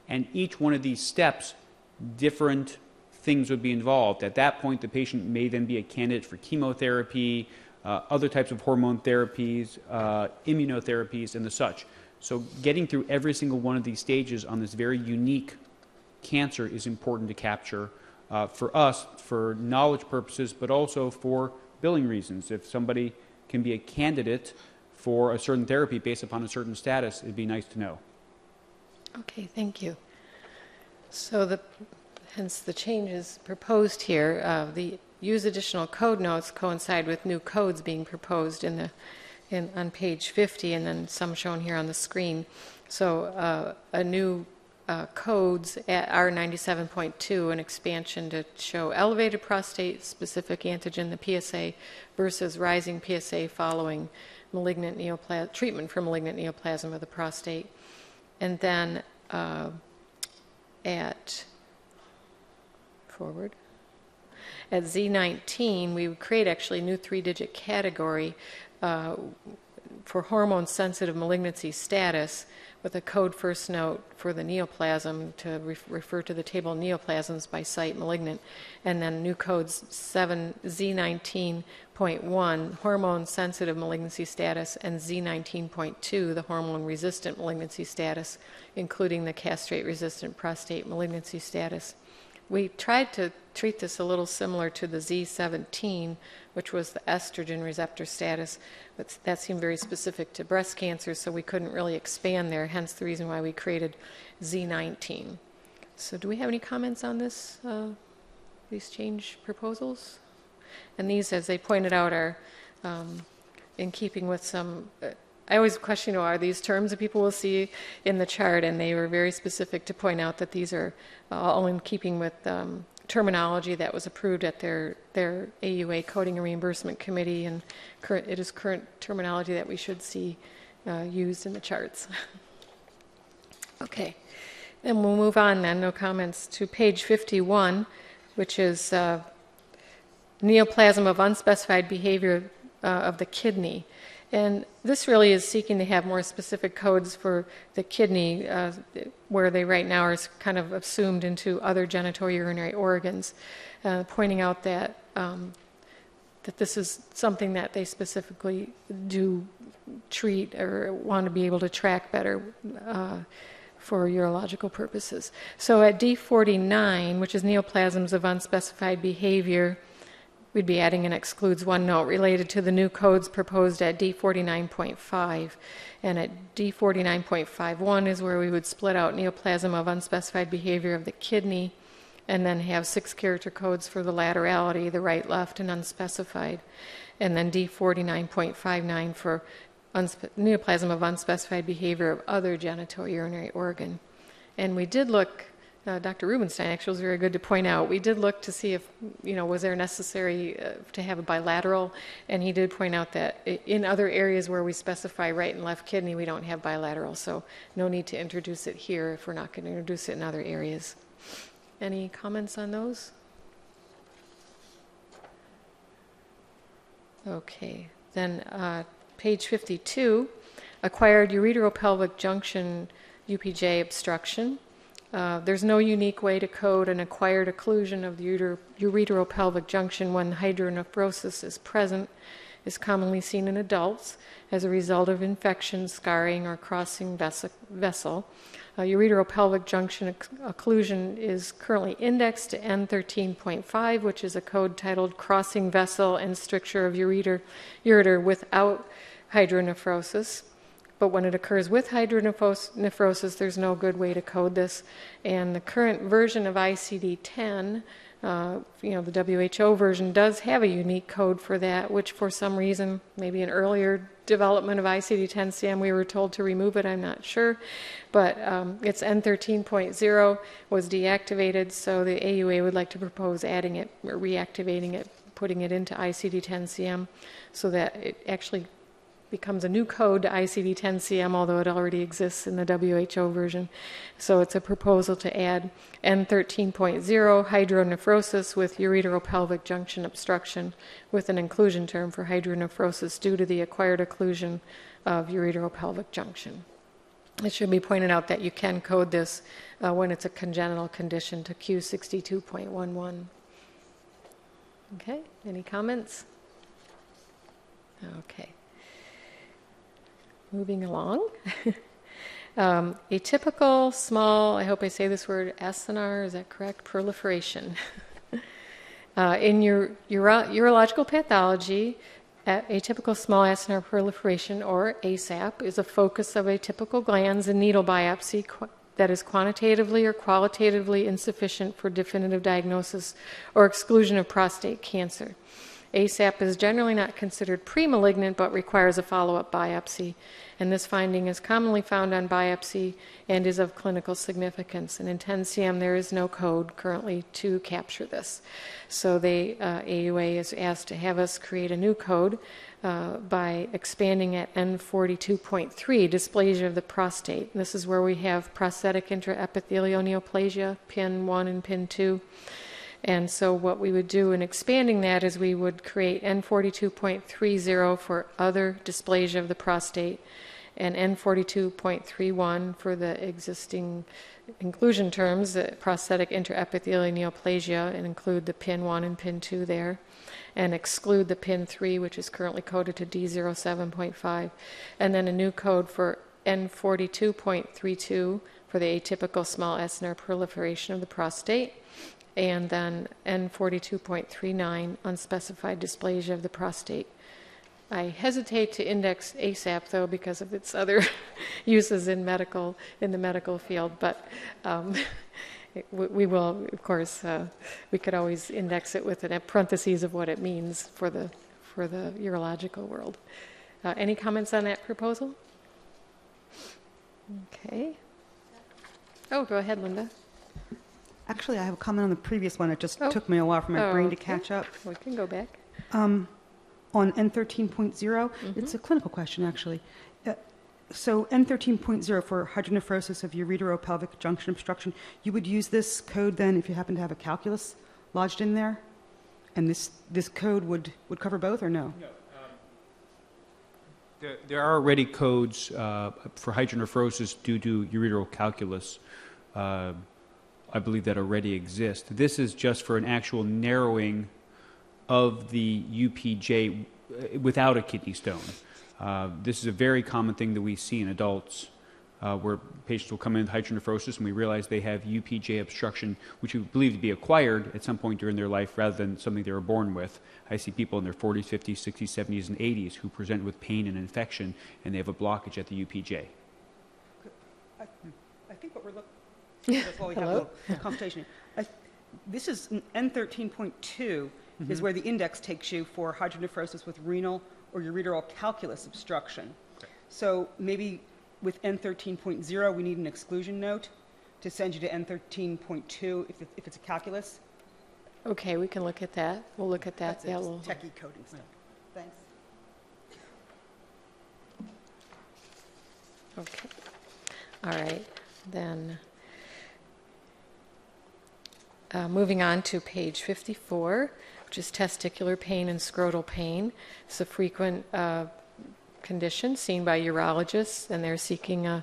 And each one of these steps, different things would be involved. At that point, the patient may then be a candidate for chemotherapy, other types of hormone therapies, immunotherapies, and the such. So getting through every single one of these stages on this very unique cancer is important to capture for us, for knowledge purposes, but also for billing reasons. If somebody can be a candidate for a certain therapy based upon a certain status, it'd be nice to know. Okay, thank you. So hence the changes proposed here, the use additional code notes coincide with new codes being proposed on page 50, and then some shown here on the screen. So a new codes at R97.2, an expansion to show elevated prostate-specific antigen, the PSA, versus rising PSA following malignant treatment for malignant neoplasm of the prostate. And then at Z19, we would create actually a new 3-digit category for hormone-sensitive malignancy status with a code first note for the neoplasm to refer to the table of neoplasms by site malignant, and then new codes Z19.1, hormone-sensitive malignancy status, and Z19.2, the hormone-resistant malignancy status, including the castrate-resistant prostate malignancy status. We tried to treat this a little similar to the Z17, which was the estrogen receptor status, but that seemed very specific to breast cancer, so we couldn't really expand there, hence the reason why we created Z19. So do we have any comments on this, these change proposals? And these, as they pointed out, are in keeping with some... I always question, are these terms that people will see in the chart, and they were very specific to point out that these are all in keeping with terminology that was approved at their AUA Coding and Reimbursement Committee, and it is current terminology that we should see used in the charts. Okay, and we'll move on then, no comments, to page 51, which is neoplasm of unspecified behavior of the kidney. And this really is seeking to have more specific codes for the kidney, where they right now are kind of assumed into other genitourinary organs, pointing out that that this is something that they specifically do treat or want to be able to track better for urological purposes. So at D49, which is neoplasms of unspecified behavior, we'd be adding an excludes one note related to the new codes proposed at D49.5. And at D49.51 is where we would split out neoplasm of unspecified behavior of the kidney and then have 6 character codes for the laterality, the right, left, and unspecified. And then D49.59 for neoplasm of unspecified behavior of other genitourinary organ. And we did look... Dr. Rubenstein actually was very good to point out. We did look to see if, was there necessary to have a bilateral, and he did point out that in other areas where we specify right and left kidney, we don't have bilateral, so no need to introduce it here if we're not going to introduce it in other areas. Any comments on those? Okay, then page 52, acquired ureteropelvic junction UPJ obstruction. There's no unique way to code an acquired occlusion of the ureteropelvic junction when hydronephrosis is present, is commonly seen in adults as a result of infection, scarring, or crossing vessel. Ureteropelvic junction occlusion is currently indexed to N13.5, which is a code titled Crossing Vessel and Stricture of Ureter Without Hydronephrosis. But when it occurs with hydronephrosis, there's no good way to code this. And the current version of ICD-10, the WHO version, does have a unique code for that, which for some reason, maybe an earlier development of ICD-10-CM, we were told to remove it, I'm not sure. But it's N13.0 was deactivated, so the AUA would like to propose adding it, or reactivating it, putting it into ICD-10-CM, so that it actually becomes a new code to ICD-10-CM, although it already exists in the WHO version. So it's a proposal to add N13.0, hydronephrosis with ureteropelvic junction obstruction, with an inclusion term for hydronephrosis due to the acquired occlusion of ureteropelvic junction. It should be pointed out that you can code this when it's a congenital condition to Q62.11. Okay, any comments? Okay. Moving along. Atypical small, I hope I say this word, SNR, is that correct? Proliferation. In your urological pathology, atypical small SNR proliferation, or ASAP, is a focus of atypical glands in needle biopsy that is quantitatively or qualitatively insufficient for definitive diagnosis or exclusion of prostate cancer. ASAP is generally not considered pre-malignant but requires a follow-up biopsy, and this finding is commonly found on biopsy and is of clinical significance. And in 10-CM there is no code currently to capture this. So AUA is asked to have us create a new code by expanding at N42.3, dysplasia of the prostate. This is where we have prosthetic intraepithelial neoplasia, pin 1 and pin 2. And so what we would do in expanding that is we would create N42.30 for other dysplasia of the prostate and N42.31 for the existing inclusion terms, the prosthetic intraepithelial neoplasia, and include the pin 1 and pin 2 there, and exclude the pin 3, which is currently coded to D07.5, and then a new code for N42.32 for the atypical small SNR proliferation of the prostate, and then N42.39, unspecified dysplasia of the prostate. I hesitate to index ASAP, though, because of its other uses in the medical field, but we will, of course, we could always index it with a parentheses of what it means for the urological world. Any comments on that proposal? Okay. Oh, go ahead, Linda. Actually, I have a comment on the previous one. It just took me a while for my brain to catch up. We can go back. On N13.0, it's a clinical question, actually. So N13.0 for hydronephrosis of ureteropelvic junction obstruction, you would use this code then if you happen to have a calculus lodged in there? And this code would cover both, or no? No. There are already codes for hydronephrosis due to ureteral calculus. I believe that already exist. This is just for an actual narrowing of the UPJ without a kidney stone. This is a very common thing that we see in adults where patients will come in with hydronephrosis and we realize they have UPJ obstruction, which we believe to be acquired at some point during their life rather than something they were born with. I see people in their 40s, 50s, 60s, 70s, and 80s who present with pain and infection and they have a blockage at the UPJ. I think what we're looking that's why we have the consultation. This is N13.2 is where the index takes you for hydronephrosis with renal or ureteral calculus obstruction. Okay. So maybe with N13.0 we need an exclusion note to send you to N13.2 if it's a calculus. Okay, we can look at that. We'll look at that. That's techie coding stuff. Thanks. Okay. All right. Then moving on to page 54, which is testicular pain and scrotal pain. It's a frequent condition seen by urologists, and they're seeking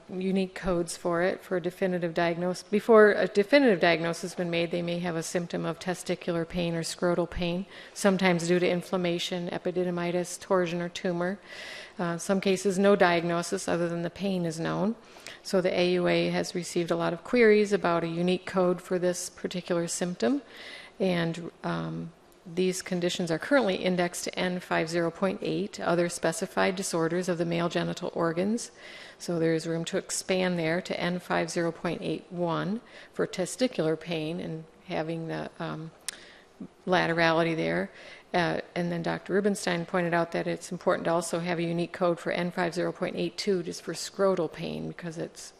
unique codes for it for a definitive diagnosis. Before a definitive diagnosis has been made, they may have a symptom of testicular pain or scrotal pain, sometimes due to inflammation, epididymitis, torsion, or tumor. Some cases, no diagnosis other than the pain is known. So the AUA has received a lot of queries about a unique code for this particular symptom, and these conditions are currently indexed to N50.8, other specified disorders of the male genital organs. So there is room to expand there to N50.81 for testicular pain and having the laterality there. And then Dr. Rubenstein pointed out that it's important to also have a unique code for N50.82 just for scrotal pain because it's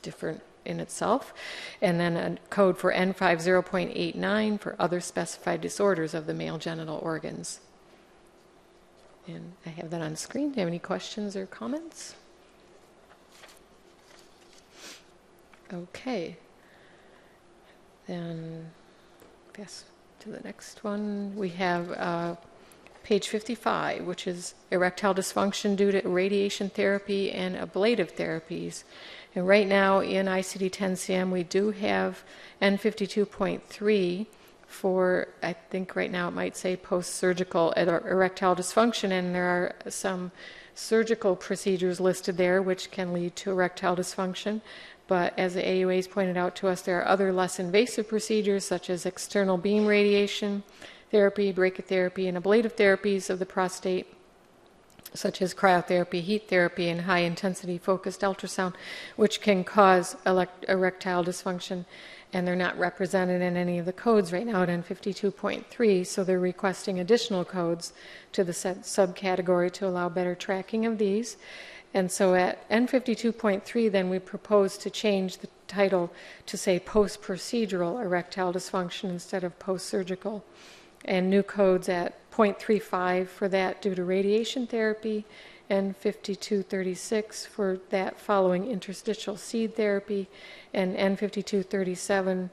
different in itself, and then a code for N50.89 for other specified disorders of the male genital organs. And I have that on screen. Do you have any questions or comments? Okay. Then pass to the next one. We have page 55, which is erectile dysfunction due to radiation therapy and ablative therapies. And right now in ICD-10-CM, we do have N52.3 for, I think right now it might say post-surgical erectile dysfunction, and there are some surgical procedures listed there which can lead to erectile dysfunction. But as the AUA has pointed out to us, there are other less invasive procedures such as external beam radiation therapy, brachytherapy, and ablative therapies of the prostate, such as cryotherapy, heat therapy, and high-intensity focused ultrasound, which can cause erectile dysfunction. And they're not represented in any of the codes right now at N52.3, so they're requesting additional codes to the subcategory to allow better tracking of these. And so at N52.3, then we propose to change the title to say post-procedural erectile dysfunction instead of post-surgical. And new codes at 0.35 for that due to radiation therapy, N5236 for that following interstitial seed therapy, and N5237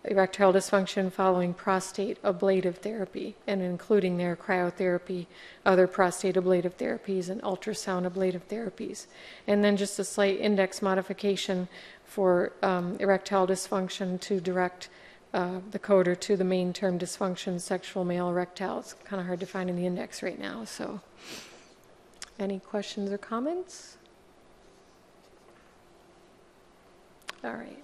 erectile dysfunction following prostate ablative therapy, and including their cryotherapy, other prostate ablative therapies, and ultrasound ablative therapies. And then just a slight index modification for erectile dysfunction to direct the coder to the main term dysfunction, sexual male erectile. It's kind of hard to find in the index right now. So, any questions or comments? All right.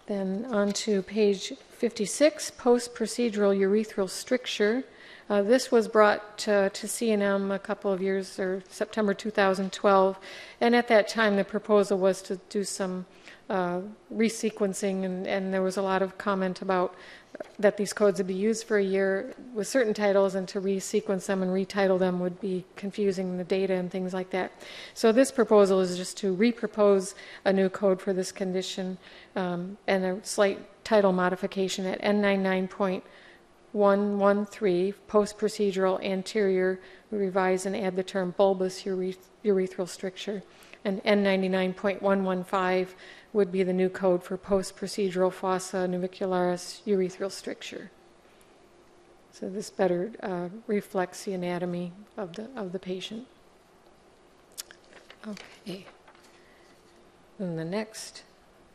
Then on to page 56, post-procedural urethral stricture. This was brought to C&M a couple of years, or September 2012, and at that time the proposal was to do some resequencing, and there was a lot of comment about that these codes would be used for a year with certain titles, and to resequence them and retitle them would be confusing the data and things like that. So this proposal is just to repropose a new code for this condition, and a slight title modification at N99.113, post-procedural anterior, revise and add the term bulbous urethral stricture, and N99.115 would be the new code for post-procedural fossa navicularis urethral stricture. So this better reflects the anatomy of the patient. Okay. And the next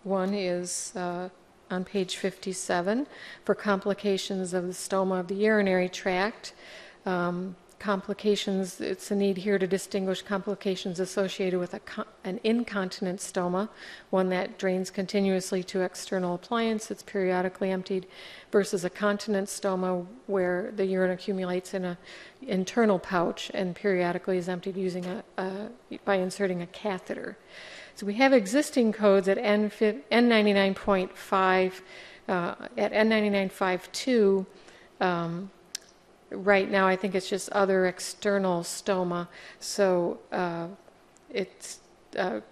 one is on page 57 for complications of the stoma of the urinary tract. Complications, it's a need here to distinguish complications associated with an incontinent stoma, one that drains continuously to external appliance, it's periodically emptied, versus a continent stoma where the urine accumulates in an internal pouch and periodically is emptied using by inserting a catheter. So we have existing codes at N99.5, at N99.52. Right now, I think it's just other external stoma. So it's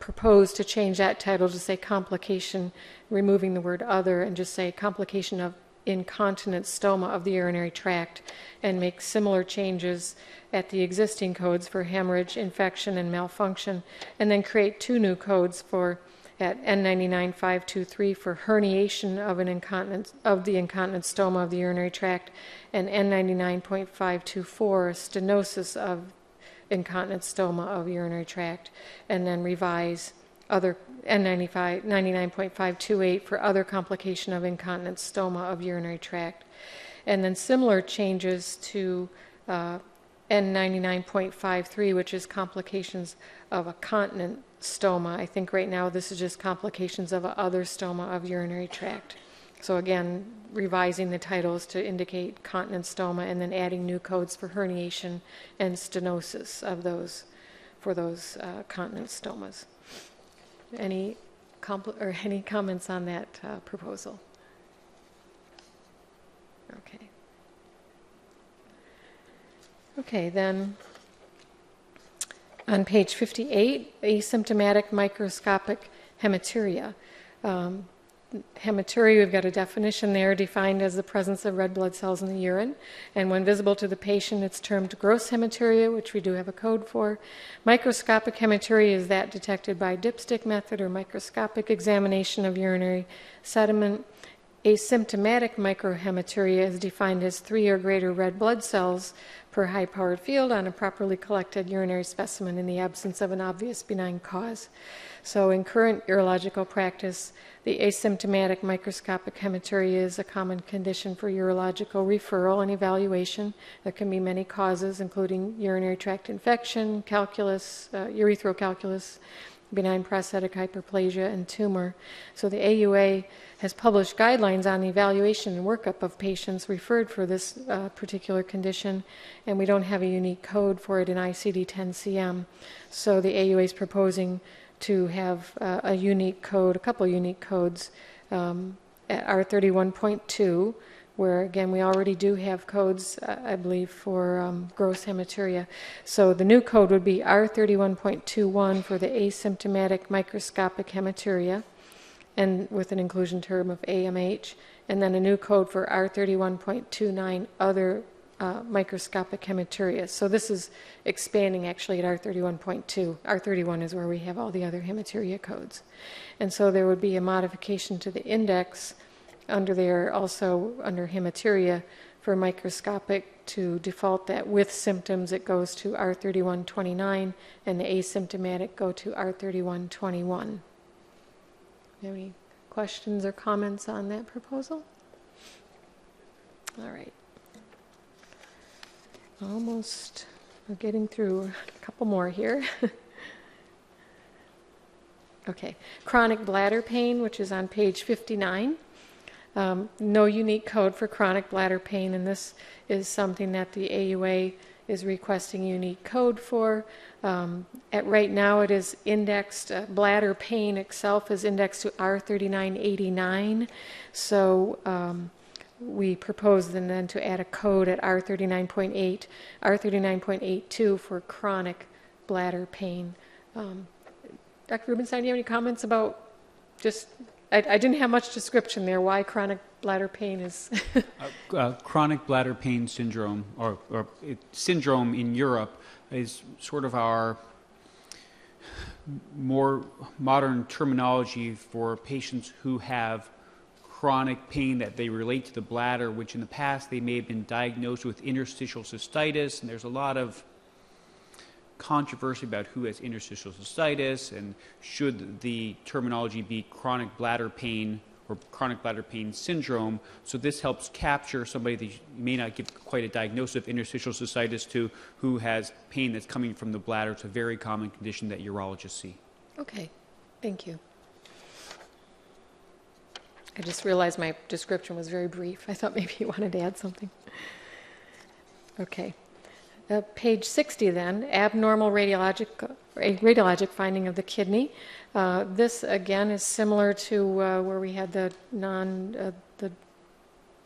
proposed to change that title to say complication, removing the word other, and just say complication of incontinent stoma of the urinary tract, and make similar changes at the existing codes for hemorrhage, infection, and malfunction, and then create two new codes for at N99.523 for herniation of the incontinent stoma of the urinary tract, and N99.524 stenosis of incontinent stoma of urinary tract, and then revise other N99.528 for other complication of incontinent stoma of urinary tract, and then similar changes to N99.53, which is complications of a continent stoma. I think right now this is just complications of a other stoma of urinary tract. So again, revising the titles to indicate continent stoma, and then adding new codes for herniation and stenosis of those, for those continent stomas. Any comments on that proposal? Okay. Okay, then on page 58, asymptomatic microscopic hematuria. hematuria, we've got a definition there defined as the presence of red blood cells in the urine. And when visible to the patient, it's termed gross hematuria, which we do have a code for. Microscopic hematuria is that detected by dipstick method or microscopic examination of urinary sediment. Asymptomatic microhematuria is defined as 3 or greater red blood cells per high-powered field on a properly collected urinary specimen in the absence of an obvious benign cause. So in current urological practice, the asymptomatic microscopic hematuria is a common condition for urological referral and evaluation. There can be many causes, including urinary tract infection, calculus, urethral calculus, benign prostatic hyperplasia, and tumor. So the AUA has published guidelines on the evaluation and workup of patients referred for this particular condition, and we don't have a unique code for it in ICD-10-CM. So the AUA is proposing to have a unique code, a couple unique codes at R31.2, where again we already do have codes, I believe, for gross hematuria. So the new code would be R31.21 for the asymptomatic microscopic hematuria, and with an inclusion term of AMH, and then a new code for R31.29 other microscopic hematuria. So this is expanding actually at R31.2. R31 is where we have all the other hematuria codes. And so there would be a modification to the index under there, also under hematuria for microscopic, to default that with symptoms it goes to R31.29 and the asymptomatic go to R31.21. Any questions or comments on that proposal? All right. Almost, we're getting through a couple more here. Okay. Chronic bladder pain, which is on page 59. No unique code for chronic bladder pain, and this is something that the AUA is requesting a unique code for. At right now it is indexed, bladder pain itself is indexed to R3989. So we propose then to add a code at R39.8, R39.82 for chronic bladder pain. Dr. Rubenstein, do you have any comments about just, I didn't have much description there, why chronic bladder pain is... Chronic bladder pain syndrome, or syndrome in Europe, is sort of our more modern terminology for patients who have chronic pain that they relate to the bladder, which in the past they may have been diagnosed with interstitial cystitis, and there's a lot of controversy about who has interstitial cystitis and should the terminology be chronic bladder pain or chronic bladder pain syndrome. So this helps capture somebody that you may not give quite a diagnosis of interstitial cystitis to, who has pain that's coming from the bladder. It's a very common condition that urologists see. Okay, thank you. I just realized my description was very brief. I thought maybe you wanted to add something. Okay. Page 60 then, abnormal radiologic finding of the kidney. This again is similar to where we had the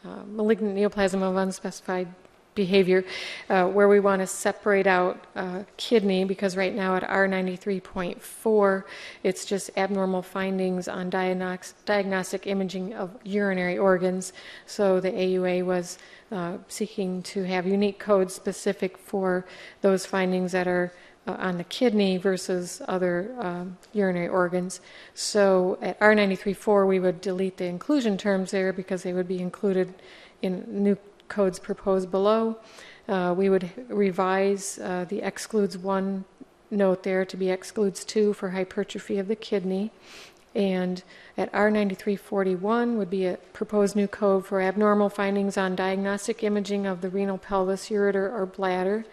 malignant neoplasm of unspecified behavior, where we want to separate out kidney, because right now at R93.4 it's just abnormal findings on diagnostic imaging of urinary organs. So the AUA was seeking to have unique codes specific for those findings that are on the kidney versus other urinary organs. So at R93.4 we would delete the inclusion terms there because they would be included in new codes proposed below. We would revise the excludes 1 note there to be excludes 2 for hypertrophy of the kidney. And at R93.41 would be a proposed new code for abnormal findings on diagnostic imaging of the renal pelvis, ureter, or bladder,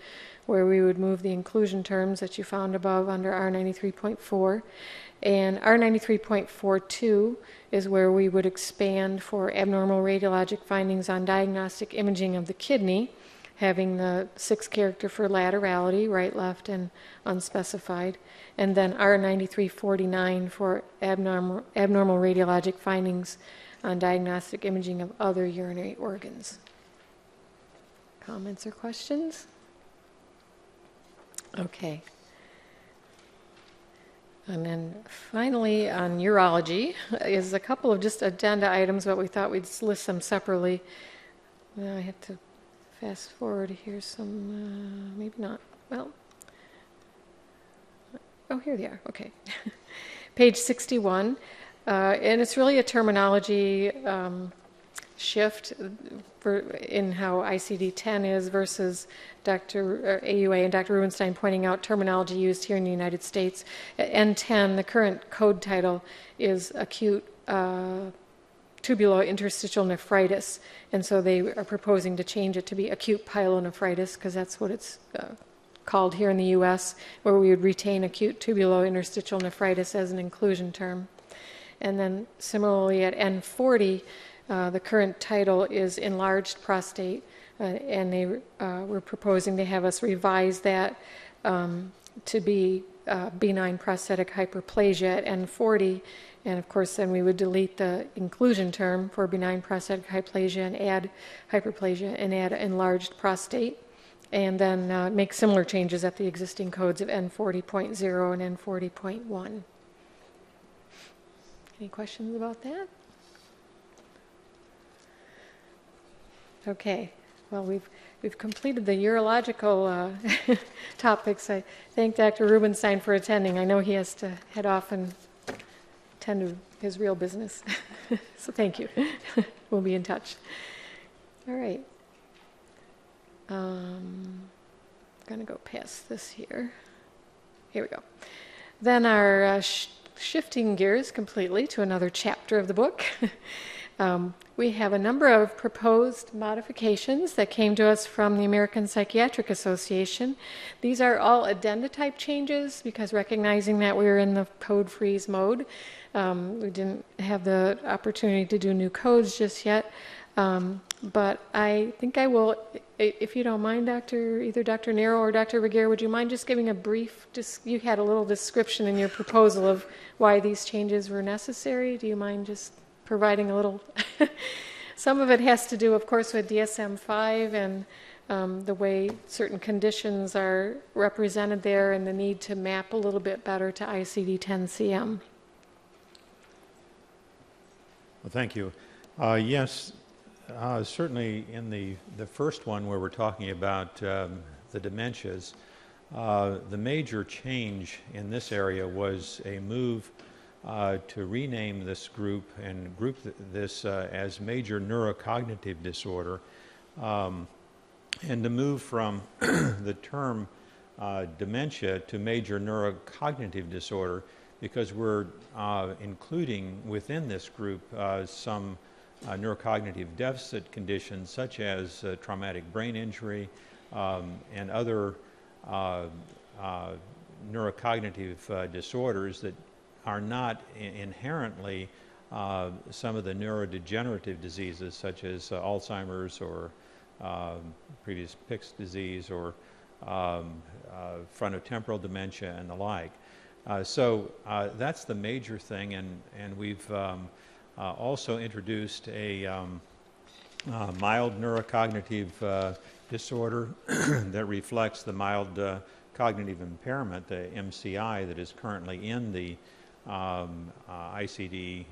where we would move the inclusion terms that you found above under R93.4. And R93.42 is where we would expand for abnormal radiologic findings on diagnostic imaging of the kidney, having the 6 character for laterality, right, left, and unspecified. And then R93.49 for abnormal radiologic findings on diagnostic imaging of other urinary organs. Comments or questions? Okay. And then finally, on urology, is a couple of just addenda items, but we thought we'd list them separately. Now I have to fast forward here some, maybe not. Well, oh, here they are. Okay. Page 61. And it's really a terminology shift in how ICD-10 is versus AUA and Dr. Rubenstein pointing out terminology used here in the United States. N10, the current code title, is acute tubulointerstitial nephritis, and so they are proposing to change it to be acute pyelonephritis because that's what it's called here in the U.S., where we would retain acute tubulointerstitial nephritis as an inclusion term. And then similarly at N40, the current title is enlarged prostate, and they were proposing to have us revise that to be benign prostatic hyperplasia at N40. And of course, then we would delete the inclusion term for benign prostatic hyperplasia and add hyperplasia and add enlarged prostate. And then make similar changes at the existing codes of N40.0 and N40.1. Any questions about that? Okay. Well, we've completed the urological topics. I thank Dr. Rubenstein for attending. I know he has to head off and tend to his real business. So thank you. We'll be in touch. All right. I'm going to go past this here. Here we go. Then our shifting gears completely to another chapter of the book. We have a number of proposed modifications that came to us from the American Psychiatric Association. These are all addenda type changes because recognizing that we were in the code freeze mode, we didn't have the opportunity to do new codes just yet. But I think I will, if you don't mind, either Dr. Nero or Dr. Regier, would you mind just giving a brief, you had a little description in your proposal of why these changes were necessary. Do you mind just providing a little? Some of it has to do, of course, with DSM-5 and the way certain conditions are represented there and the need to map a little bit better to ICD-10-CM. Well, thank you. Yes, certainly in the first one where we're talking about the dementias, the major change in this area was a move to rename this group and group this as major neurocognitive disorder, and to move from the term dementia to major neurocognitive disorder, because we're including within this group some neurocognitive deficit conditions such as traumatic brain injury and other neurocognitive disorders that are not inherently some of the neurodegenerative diseases such as Alzheimer's or previous Pick's disease or frontotemporal dementia and the like. So that's the major thing, and we've also introduced a mild neurocognitive disorder that reflects the mild cognitive impairment, the MCI, that is currently in the ICD-10,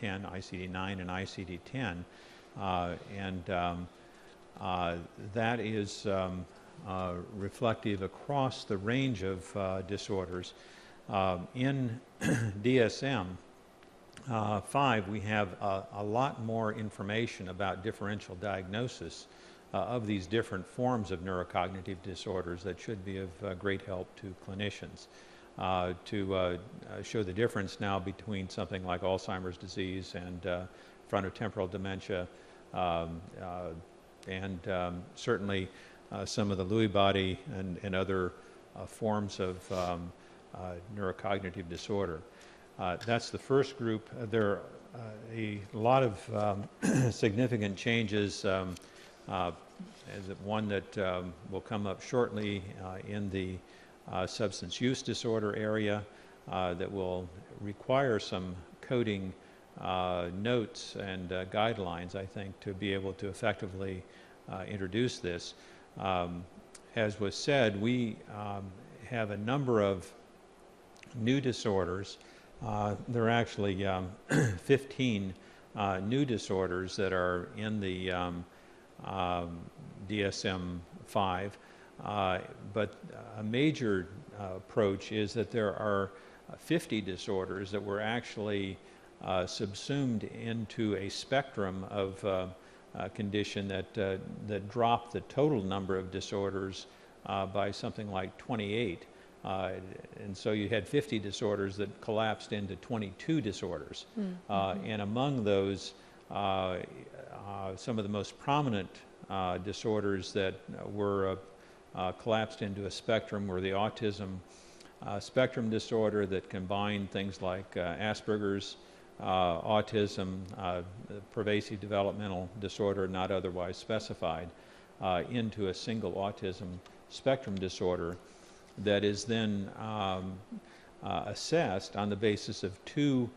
ICD-9, and ICD-10. That is reflective across the range of disorders. In DSM-5, we have a lot more information about differential diagnosis of these different forms of neurocognitive disorders that should be of great help to clinicians to show the difference now between something like Alzheimer's disease and frontotemporal dementia, and certainly some of the Lewy body and other forms of neurocognitive disorder. That's the first group. There are a lot of significant changes. One that will come up shortly in the substance use disorder area that will require some coding notes and guidelines, I think, to be able to effectively introduce this. As was said, we have a number of new disorders. There are actually 15 new disorders that are in the DSM-5, but a major approach is that there are 50 disorders that were actually subsumed into a spectrum of condition that dropped the total number of disorders by something like 28. And so you had 50 disorders that collapsed into 22 disorders. And among those, some of the most prominent disorders that were collapsed into a spectrum were the autism spectrum disorder that combined things like Asperger's, autism, pervasive developmental disorder not otherwise specified, into a single autism spectrum disorder that is then assessed on the basis of two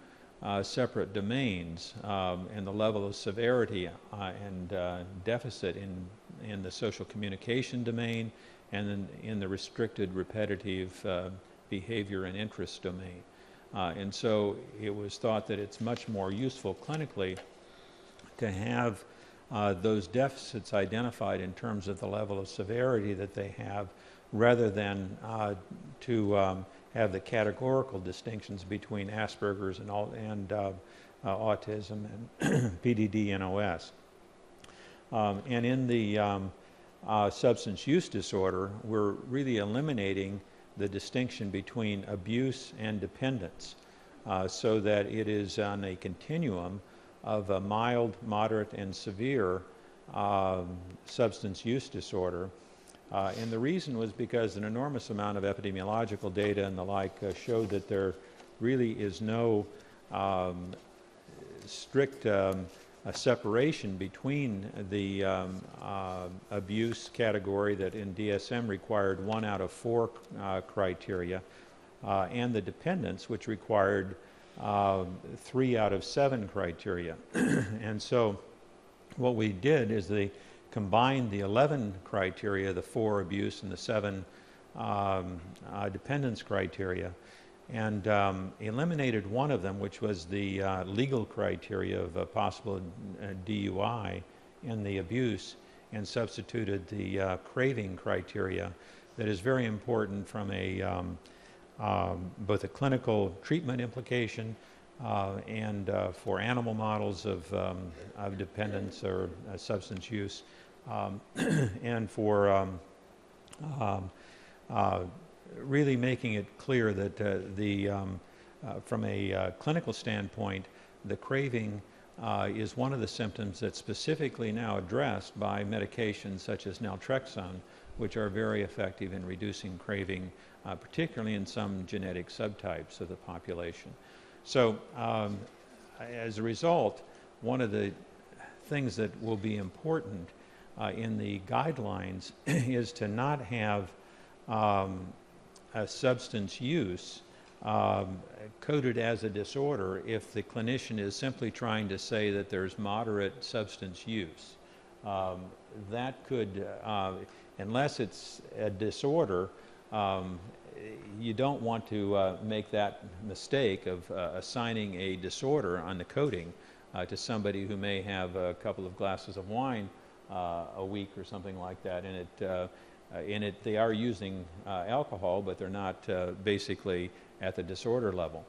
separate domains, and the level of severity and deficit in the social communication domain and then in the restricted repetitive behavior and interest domain. And so it was thought that it's much more useful clinically to have those deficits identified in terms of the level of severity that they have, rather than to have the categorical distinctions between Asperger's and autism and PDD-NOS. And in the substance use disorder, we're really eliminating the distinction between abuse and dependence, so that it is on a continuum of a mild, moderate, and severe substance use disorder. And the reason was because an enormous amount of epidemiological data and the like showed that there really is no strict separation between the abuse category that in DSM required 1 out of 4 criteria, and the dependence, which required 3 out of 7 criteria. And so what we did is they combined the 11 criteria, the 4 abuse and the 7 dependence criteria, and eliminated one of them, which was the legal criteria of a possible DUI in the abuse, and substituted the craving criteria that is very important from a both a clinical treatment implication and for animal models of dependence or substance use, and for really making it clear that from a clinical standpoint, the craving is one of the symptoms that's specifically now addressed by medications such as naltrexone, which are very effective in reducing craving, particularly in some genetic subtypes of the population. So as a result, one of the things that will be important in the guidelines is to not have a substance use coded as a disorder if the clinician is simply trying to say that there's moderate substance use. That could, unless it's a disorder, you don't want to make that mistake of assigning a disorder on the coding to somebody who may have a couple of glasses of wine a week or something like that, and they are using alcohol, but they're not basically at the disorder level.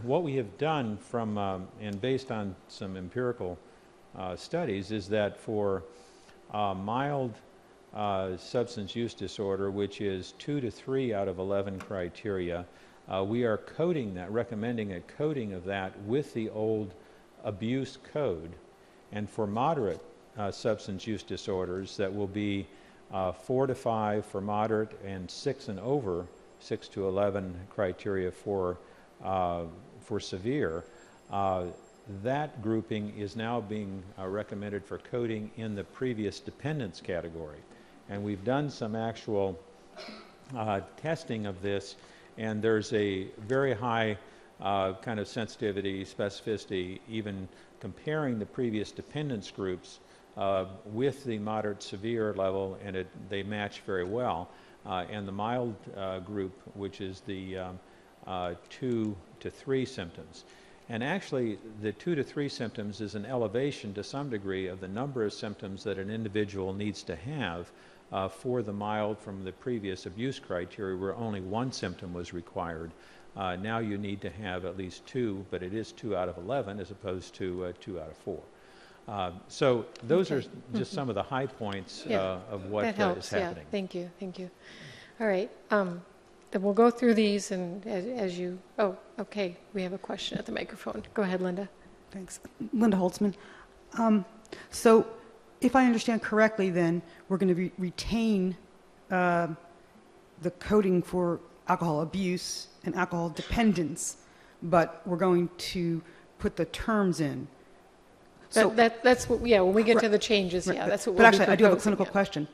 What we have done from, and based on some empirical studies, is that for mild substance use disorder, which is 2 to 3 out of 11 criteria, we are coding that, recommending a coding of that with the old abuse code. And for moderate substance use disorders, that will be 4 to 5 for moderate and 6 and over, 6 to 11 criteria for severe. That grouping is now being recommended for coding in the previous dependence category. And we've done some actual testing of this, and there's a very high kind of sensitivity, specificity, even comparing the previous dependence groups with the moderate severe level, and they match very well. And the mild group, which is the 2 to 3 symptoms. And actually, the 2 to 3 symptoms is an elevation to some degree of the number of symptoms that an individual needs to have for the mild from the previous abuse criteria where only 1 symptom was required. Now you need to have at least 2, but it is 2 out of 11 as opposed to 2 out of 4. So those are just some of the high points of what that helps, is happening. Yeah. Thank you. All right. Then we'll go through these, and as you... Oh, okay. We have a question at the microphone. Go ahead, Linda. Thanks. Linda Holtzman. So if I understand correctly, then we're going to retain the coding for alcohol abuse and alcohol dependence, but we're going to put the terms in. So That's what, when we get to the changes, that's what we'll be But actually, I do have a proposing, clinical question.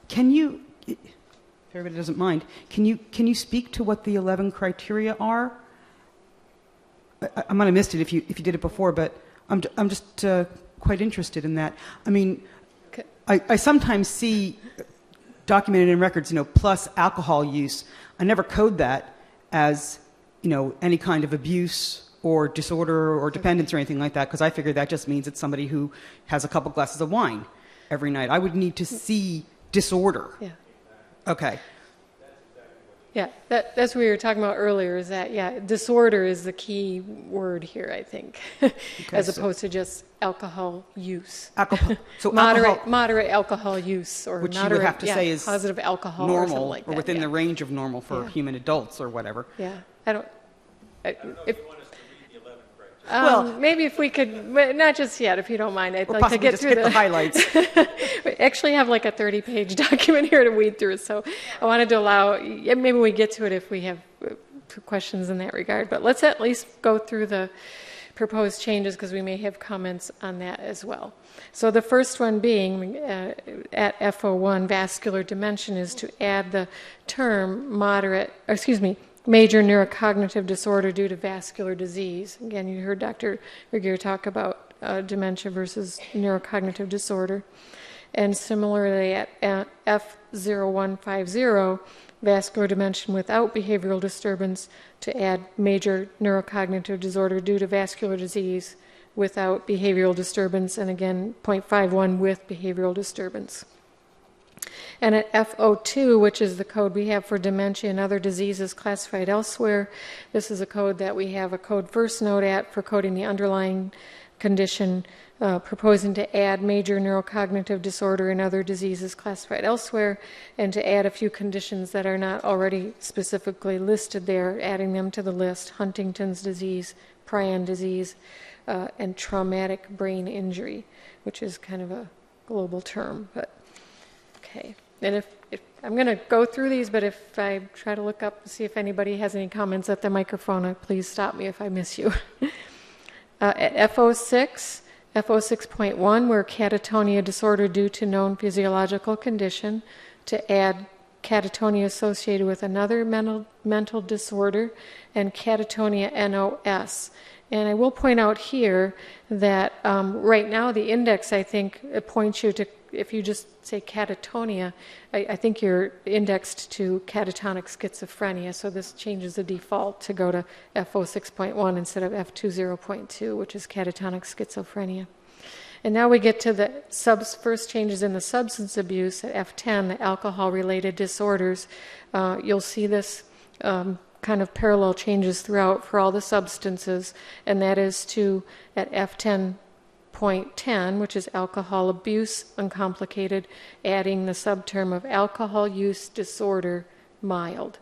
Can you, if everybody doesn't mind, can you speak to what the 11 criteria are? I might have missed it if you did it before, but I'm just quite interested in that. I mean, I sometimes see documented in records, plus alcohol use. I never code that as, any kind of abuse or disorder or dependence or anything like that, because I figure that just means it's somebody who has a couple glasses of wine every night. I would need to see disorder. Yeah. Okay. Yeah, that's what we were talking about earlier, is that, disorder is the key word here, I think, as opposed to just alcohol use. Alcohol. So moderate alcohol use, or which moderate, you would have to say is positive alcohol normal, or something like that. or within the range of normal for human adults or whatever. Yeah, I don't... I don't know if you want us to read the 11 criteria. Well, maybe if we could, but not just yet, if you don't mind. I'd like to get just through the highlights. We actually have like a 30-page document here to weed through, so I wanted to allow, maybe we get to it if we have questions in that regard, but let's at least go through the proposed changes because we may have comments on that as well. So the first one being at FO1, vascular dimension, is to add the term major neurocognitive disorder due to vascular disease. Again, you heard Dr. Regier talk about dementia versus neurocognitive disorder. And similarly at F0150, vascular dimension without behavioral disturbance, to add major neurocognitive disorder due to vascular disease without behavioral disturbance, and again, 0.51 with behavioral disturbance. And at FO2, which is the code we have for dementia and other diseases classified elsewhere, this is a code that we have a code first note at for coding the underlying condition, proposing to add major neurocognitive disorder and other diseases classified elsewhere, and to add a few conditions that are not already specifically listed there, adding them to the list: Huntington's disease, prion disease, and traumatic brain injury, which is kind of a global term, but okay. And if I'm going to go through these, but if I try to look up and see if anybody has any comments at the microphone, please stop me if I miss you. At FO6, FO6.1, we're catatonia disorder due to known physiological condition, to add catatonia associated with another mental disorder, and catatonia NOS. And I will point out here that right now the index, I think, points you to, if you just say catatonia, I think you're indexed to catatonic schizophrenia, so this changes the default to go to FO6.1 instead of F20.2, which is catatonic schizophrenia. And now we get to the first changes in the substance abuse at F10, the alcohol-related disorders. You'll see this kind of parallel changes throughout for all the substances, and that is to, at F10.10, which is alcohol abuse uncomplicated, adding the subterm of alcohol use disorder mild.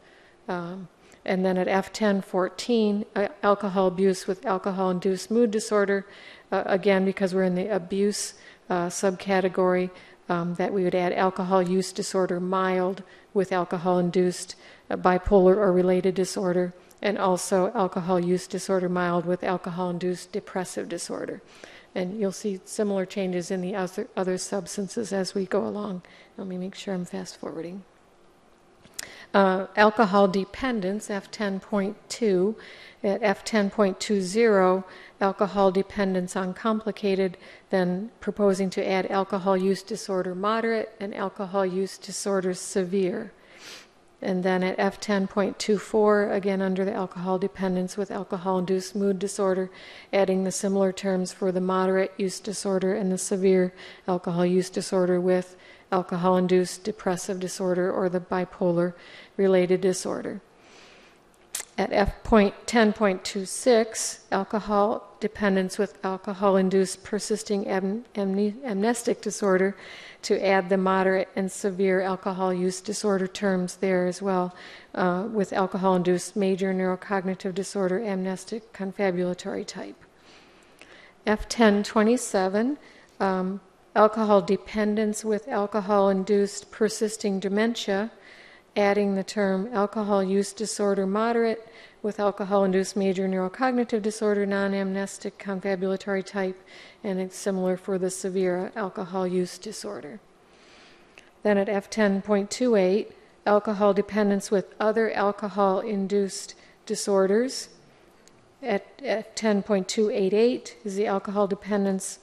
And then at F10.14, alcohol abuse with alcohol-induced mood disorder, again, because we're in the abuse subcategory, that we would add alcohol use disorder mild with alcohol-induced bipolar or related disorder, and also alcohol use disorder mild with alcohol-induced depressive disorder. And you'll see similar changes in the other substances as we go along. Let me make sure I'm fast-forwarding. Alcohol dependence, F10.2. At F10.20, alcohol dependence uncomplicated, then proposing to add alcohol use disorder moderate and alcohol use disorder severe. And then at F10.24, again under the alcohol dependence with alcohol-induced mood disorder, adding the similar terms for the moderate use disorder and the severe alcohol use disorder with alcohol-induced depressive disorder or the bipolar-related disorder. At F10.26, alcohol dependence with alcohol-induced persisting amnestic disorder, to add the moderate and severe alcohol use disorder terms there as well, with alcohol-induced major neurocognitive disorder, amnestic confabulatory type. F10.27, alcohol dependence with alcohol-induced persisting dementia, adding the term alcohol use disorder moderate with alcohol-induced major neurocognitive disorder, non-amnestic confabulatory type, and it's similar for the severe alcohol use disorder. Then at F10.28, alcohol dependence with other alcohol-induced disorders. At F10.288 is the alcohol dependence,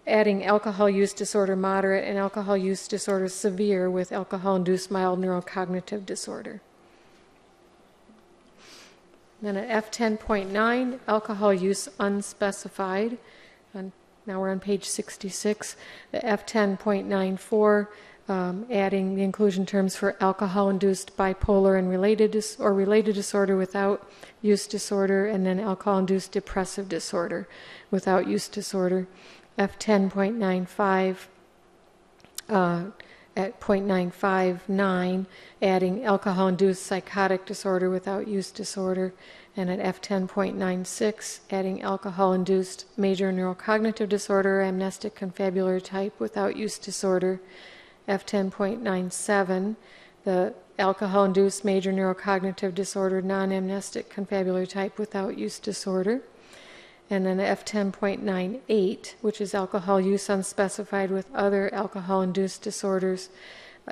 adding alcohol use disorder moderate and alcohol use disorder severe with alcohol-induced mild neurocognitive disorder. Then at F10.9, alcohol use unspecified. And now we're on page 66. The F10.94, adding the inclusion terms for alcohol-induced bipolar and related disorder without use disorder, and then alcohol-induced depressive disorder without use disorder. F10.95, at 0.959, adding alcohol-induced psychotic disorder without use disorder, and at F10.96, adding alcohol-induced major neurocognitive disorder, amnestic confabulatory type without use disorder. F10.97, the alcohol-induced major neurocognitive disorder, non-amnestic confabulatory type without use disorder. And then F10.98, which is alcohol use unspecified with other alcohol-induced disorders,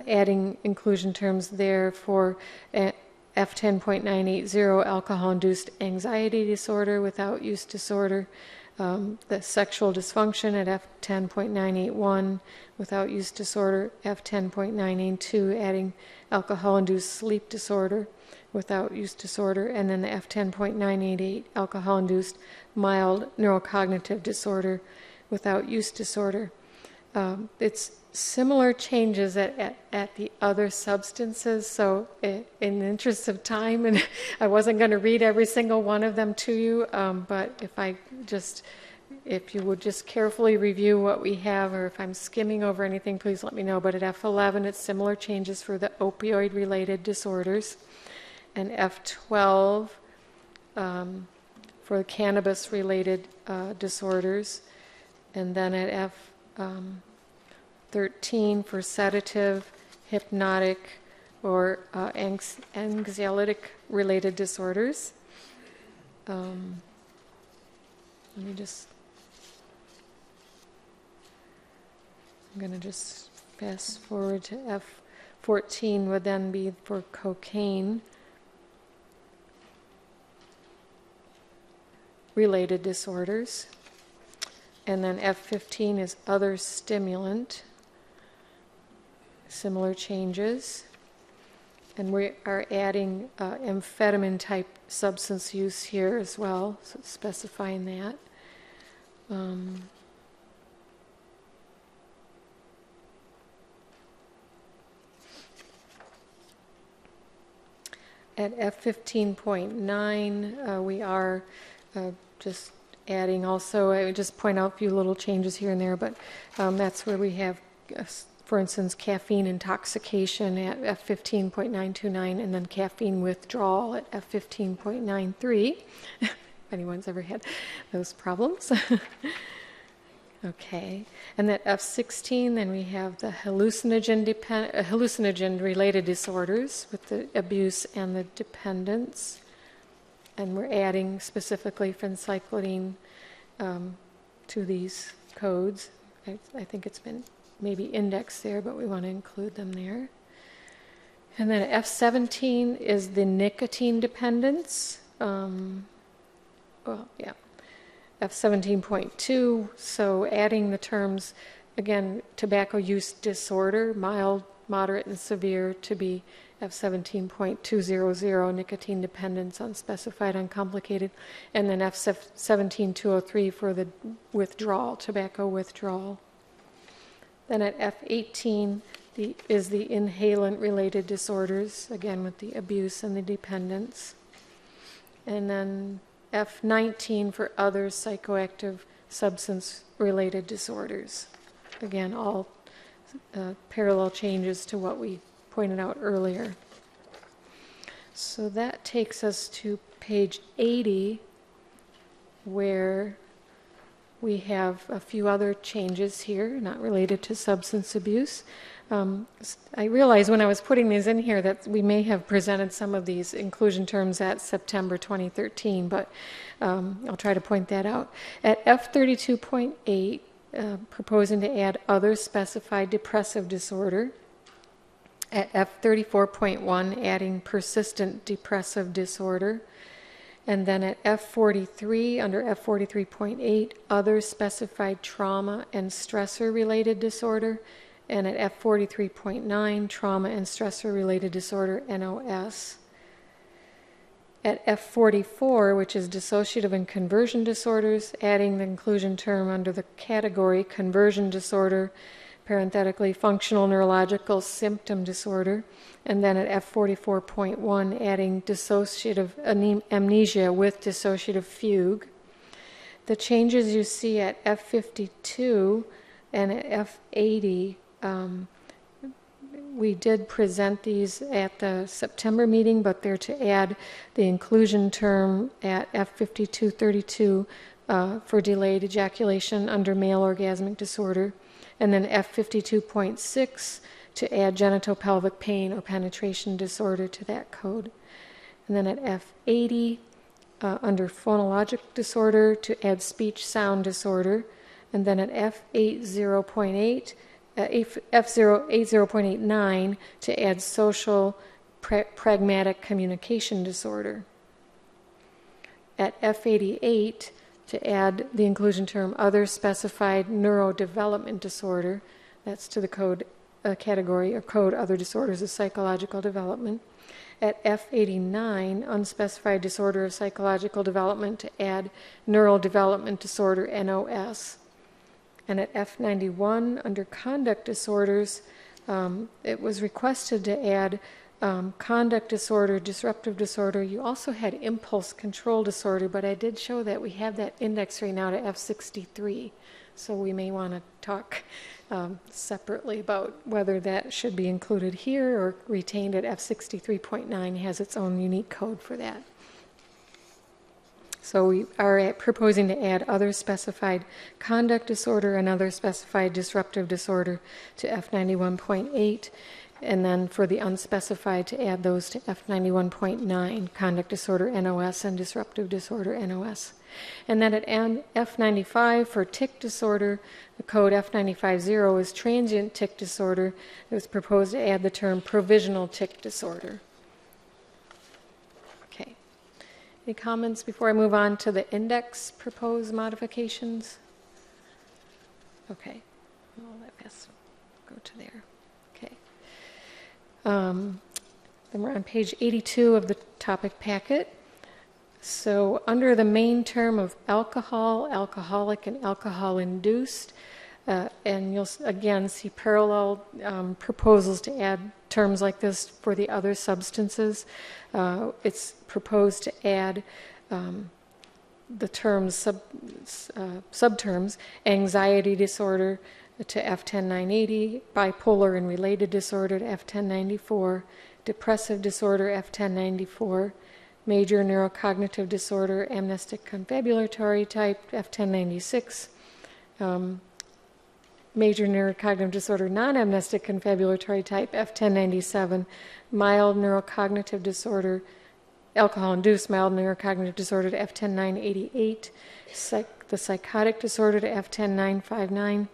adding inclusion terms there for F10.980, alcohol-induced anxiety disorder without use disorder, the sexual dysfunction at F10.981 without use disorder, F10.982, adding alcohol-induced sleep disorder without use disorder, and then the F10.988, alcohol-induced mild neurocognitive disorder without use disorder. It's similar changes at the other substances, so in the interest of time, and I wasn't going to read every single one of them to you, but if you would just carefully review what we have, or if I'm skimming over anything, please let me know. But at F11, it's similar changes for the opioid-related disorders, and F12 for cannabis-related disorders, and then at F13 for sedative, hypnotic, or anxiolytic-related disorders. Let me just... I'm going to just fast forward to F14 would then be for cocaine related disorders. And then F15 is other stimulant. Similar changes. And we are adding amphetamine type substance use here as well, so specifying that. At F15.9, we are just adding also, I would just point out a few little changes here and there, but that's where we have, for instance, caffeine intoxication at F15.929, and then caffeine withdrawal at F15.93, if anyone's ever had those problems. Okay, and at F16, then we have the hallucinogen-related disorders with the abuse and the dependence. And we're adding specifically phencyclidine to these codes. I think it's been maybe indexed there, but we want to include them there. And then F17 is the nicotine dependence. F17.2, so adding the terms, again, tobacco use disorder, mild moderate and severe to be F17.200, nicotine dependence, unspecified, uncomplicated, and then F17.203 for the withdrawal, tobacco withdrawal. Then at F18 is the inhalant-related disorders, again with the abuse and the dependence. And then F19 for other psychoactive substance-related disorders. Again, all parallel changes to what we pointed out earlier. So that takes us to page 80, where we have a few other changes here, not related to substance abuse. I realized when I was putting these in here that we may have presented some of these inclusion terms at September 2013, but I'll try to point that out. At F32.8, proposing to add other specified depressive disorder. At F34.1, adding persistent depressive disorder. And then at F43, under F43.8, other specified trauma and stressor-related disorder. And at F43.9, trauma and stressor-related disorder, NOS. At F44, which is dissociative and conversion disorders, adding the inclusion term under the category conversion disorder, parenthetically functional neurological symptom disorder, and then at F44.1, adding dissociative amnesia with dissociative fugue. The changes you see at F52 and at F80, we did present these at the September meeting, but they're to add the inclusion term at F5232 for delayed ejaculation under male orgasmic disorder, and then F52.6 to add genitopelvic pain or penetration disorder to that code. And then at F80, under phonologic disorder, to add speech sound disorder, and then at F80.8, F80.89 to add social pragmatic communication disorder. At F88 to add the inclusion term other specified neurodevelopment disorder. That's to the code category or code other disorders of psychological development. At F89, unspecified disorder of psychological development to add neural development disorder, NOS. And at F91, under conduct disorders, it was requested to add conduct disorder, disruptive disorder. You also had impulse control disorder, but I did show that we have that index right now to F63. So we may want to talk separately about whether that should be included here or retained at F63.9, has its own unique code for that. So we are proposing to add other specified conduct disorder and other specified disruptive disorder to F91.8, and then for the unspecified to add those to F91.9, conduct disorder NOS and disruptive disorder NOS. And then at F95 for tic disorder, the code F950 is transient tic disorder. It was proposed to add the term provisional tic disorder. Okay. Any comments before I move on to the index proposed modifications? Okay. I'll let Bess go to there. Okay. Then we're on page 82 of the topic packet. So under the main term of alcohol, alcoholic, and alcohol-induced, and you'll again see parallel proposals to add terms like this for the other substances. It's proposed to add the terms, subterms, anxiety disorder to F10980, bipolar and related disorder to F1094, depressive disorder F1094, major neurocognitive disorder, amnestic confabulatory type, F1096, major neurocognitive disorder, non-amnestic confabulatory type, F1097, mild neurocognitive disorder, alcohol-induced mild neurocognitive disorder to F10988, the psychotic disorder to F10959,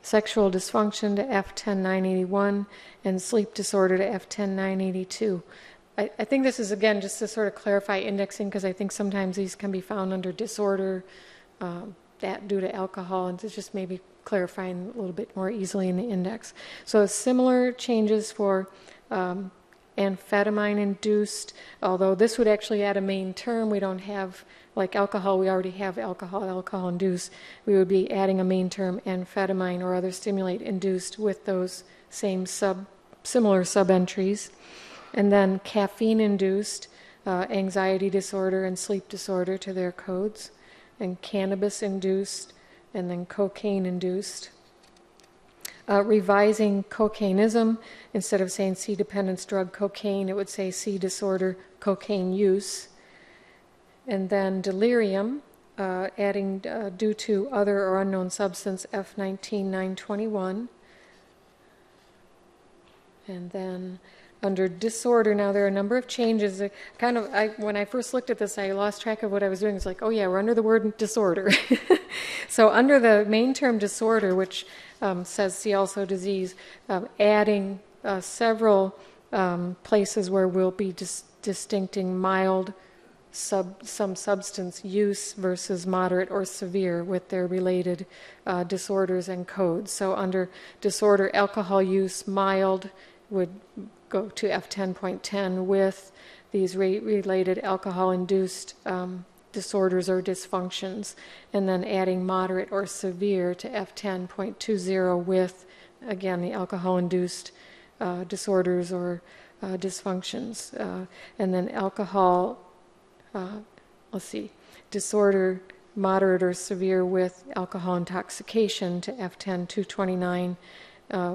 sexual dysfunction to F10981, and sleep disorder to F10982. I think this is, again, just to sort of clarify indexing, because I think sometimes these can be found under disorder that due to alcohol, and it's just maybe clarifying a little bit more easily in the index. So similar changes for amphetamine-induced, although this would actually add a main term. We don't have, like alcohol, we already have alcohol-induced. We would be adding a main term, amphetamine or other stimulant-induced, with those same similar sub-entries. And then caffeine-induced, anxiety disorder and sleep disorder to their codes, and cannabis-induced, and then cocaine-induced. Revising cocainism, instead of saying C-dependence drug cocaine, it would say C-disorder cocaine use. And then delirium, adding due to other or unknown substance, F19-921. And then under disorder, now there are a number of changes. When I first looked at this, I lost track of what I was doing. It's like, oh yeah, we're under the word disorder. So under the main term disorder, which says see also disease, adding several places where we'll be distincting mild some substance use versus moderate or severe with their related disorders and codes. So under disorder, alcohol use mild would go to F10.10 with these related alcohol-induced disorders or dysfunctions, and then adding moderate or severe to F10.20 with, again, the alcohol-induced disorders or dysfunctions. And then alcohol, disorder, moderate or severe with alcohol intoxication to F10.229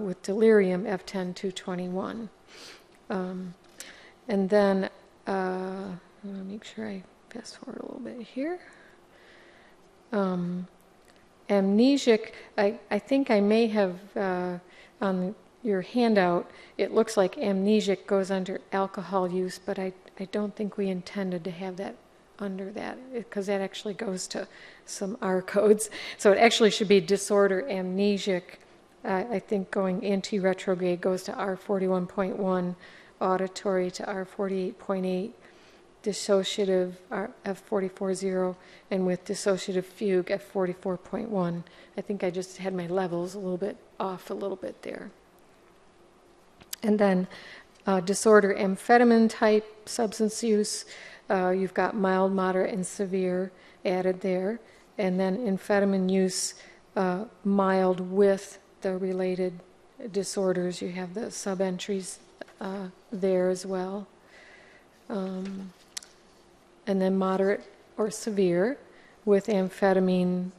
with delirium, F10.221. And then, I want to make sure I fast forward a little bit here. Amnesic, I think I may have, on your handout, it looks like amnesic goes under alcohol use, but I don't think we intended to have that under that, because that actually goes to some R codes. So it actually should be disorder amnesic. I think going anti-retrograde goes to R41.1, auditory to R48.8, dissociative F44.0, and with dissociative fugue F44.1. I think I just had my levels a little bit off a little bit there. And then disorder amphetamine type substance use, you've got mild, moderate, and severe added there. And then amphetamine use mild with the related disorders, you have the sub-entries there as well. And then moderate or severe with amphetamine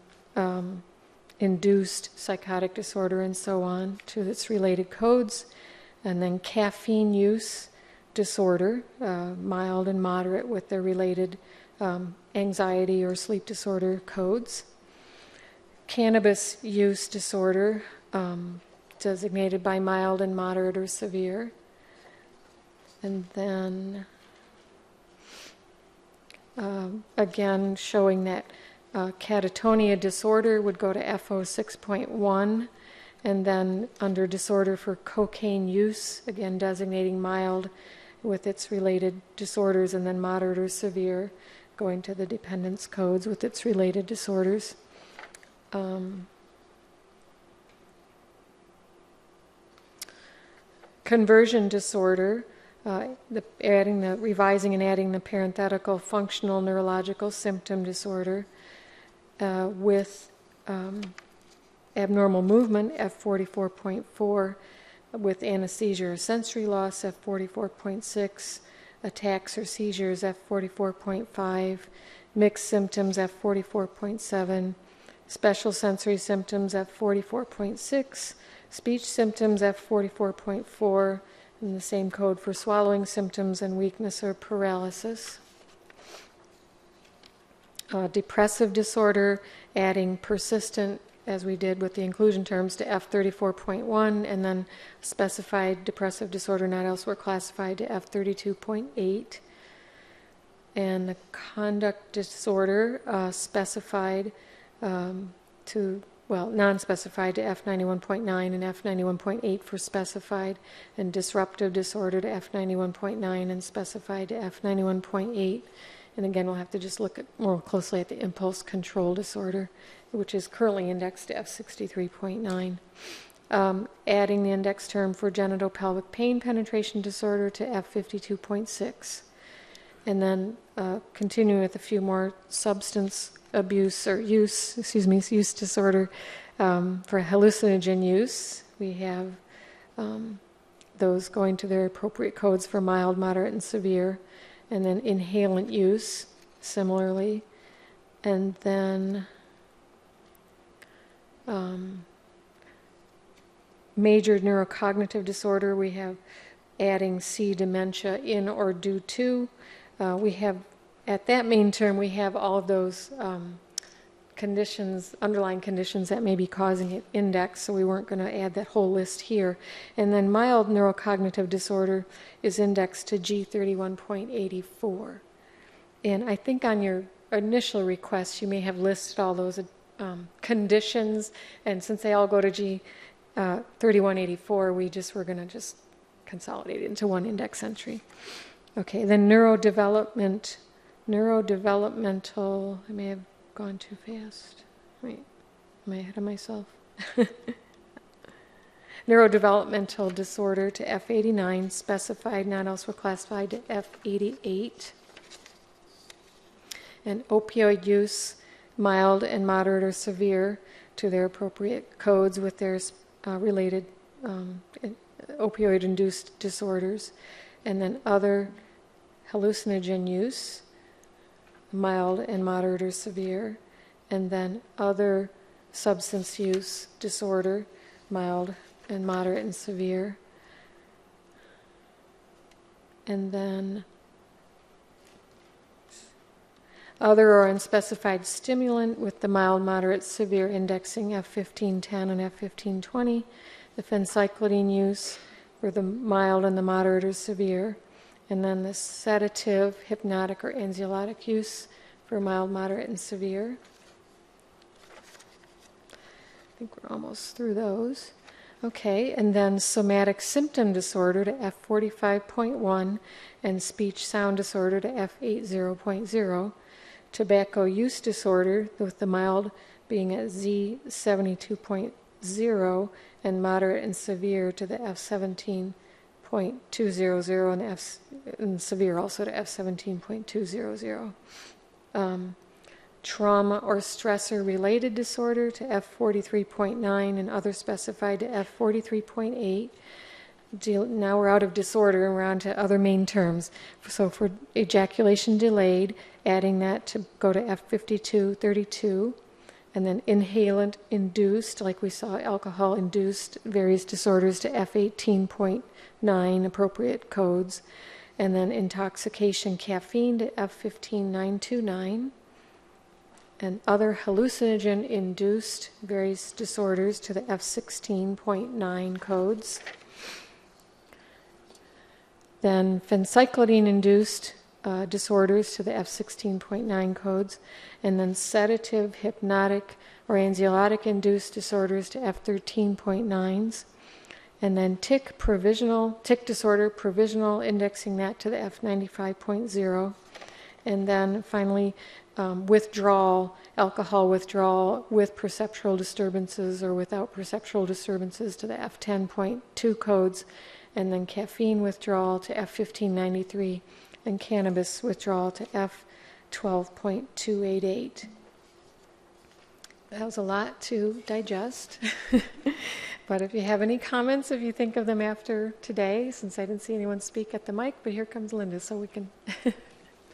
induced psychotic disorder and so on to its related codes. And then caffeine use disorder, mild and moderate with their related anxiety or sleep disorder codes. Cannabis use disorder, designated by mild and moderate or severe. And then again showing that catatonia disorder would go to FO6.1, and then under disorder for cocaine use, again designating mild with its related disorders, and then moderate or severe going to the dependence codes with its related disorders. Conversion disorder, revising and adding the parenthetical functional neurological symptom disorder with abnormal movement, F44.4, with anesthesia or sensory loss, F44.6, attacks or seizures, F44.5, mixed symptoms, F44.7, special sensory symptoms, F44.6, speech symptoms, F44.4, and the same code for swallowing symptoms and weakness or paralysis. Depressive disorder, adding persistent, as we did with the inclusion terms, to F34.1, and then specified depressive disorder not elsewhere classified to F32.8. And the conduct disorder specified non-specified to F91.9 and F91.8 for specified, and disruptive disorder to F91.9 and specified to F91.8, And again, we'll have to just look more closely at the impulse control disorder, which is currently indexed to F63.9. Adding the index term for genitopelvic pain penetration disorder to F52.6. And then continuing with a few more substance abuse or use disorder for hallucinogen use. We have those going to their appropriate codes for mild, moderate, and severe. And then inhalant use, similarly. And then major neurocognitive disorder, we have adding C, dementia, in or due to. We have, at that main term, we have all of those conditions, underlying conditions that may be causing it indexed, so we weren't going to add that whole list here. And then mild neurocognitive disorder is indexed to G31.84. And I think on your initial request, you may have listed all those conditions, and since they all go to G3184, we were going to just consolidate it into one index entry. Okay, then neurodevelopmental, I may have gone too fast. Wait, am I ahead of myself? Neurodevelopmental disorder to F89, specified, not elsewhere classified, to F88. And opioid use, mild and moderate or severe, to their appropriate codes with their related opioid-induced disorders. And then other hallucinogen use, mild and moderate or severe, and then other substance use disorder, mild and moderate and severe, and then other or unspecified stimulant with the mild, moderate, severe indexing F1510 and F1520, the phencyclidine use for the mild and the moderate or severe, and then the sedative, hypnotic, or anxiolytic use for mild, moderate, and severe. I think we're almost through those. Okay, and then somatic symptom disorder to F45.1 and speech sound disorder to F80.0. Tobacco use disorder, with the mild being at Z72.0 and moderate and severe to the F17.200 and severe also to F17.200. Trauma or stressor-related disorder to F43.9 and other specified to F43.8. Now we're out of disorder and we're on to other main terms. So for ejaculation delayed, adding that to go to F52.32. And then inhalant-induced, like we saw, alcohol-induced various disorders to F18.9, appropriate codes. And then intoxication caffeine to F15929. And other hallucinogen-induced various disorders to the F16.9 codes. Then phencyclidine-induced disorders to the F16.9 codes, and then sedative, hypnotic, or anxiolytic-induced disorders to F13.9s, and then tick disorder, provisional, indexing that to the F95.0, and then finally withdrawal, alcohol withdrawal with perceptual disturbances or without perceptual disturbances to the F10.2 codes, and then caffeine withdrawal to F1593, and cannabis withdrawal to F12.288. That was a lot to digest. But if you have any comments, if you think of them after today, since I didn't see anyone speak at the mic, but here comes Linda, so we can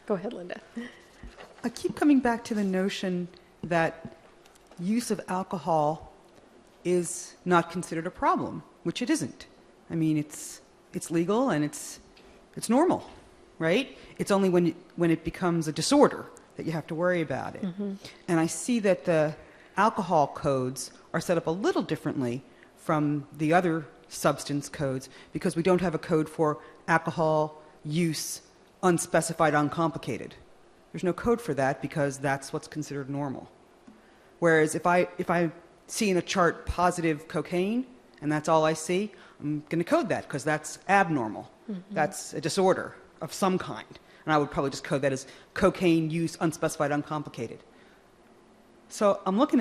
go ahead, Linda. I keep coming back to the notion that use of alcohol is not considered a problem, which it isn't. I mean, it's legal and it's normal, right? It's only when it becomes a disorder that you have to worry about it. Mm-hmm. And I see that the alcohol codes are set up a little differently from the other substance codes because we don't have a code for alcohol use unspecified, uncomplicated. There's no code for that because that's what's considered normal. Whereas if I see in a chart positive cocaine and that's all I see, I'm going to code that because that's abnormal. Mm-hmm. That's a disorder of some kind. and I would probably just code that as cocaine use, unspecified, uncomplicated. So I'm looking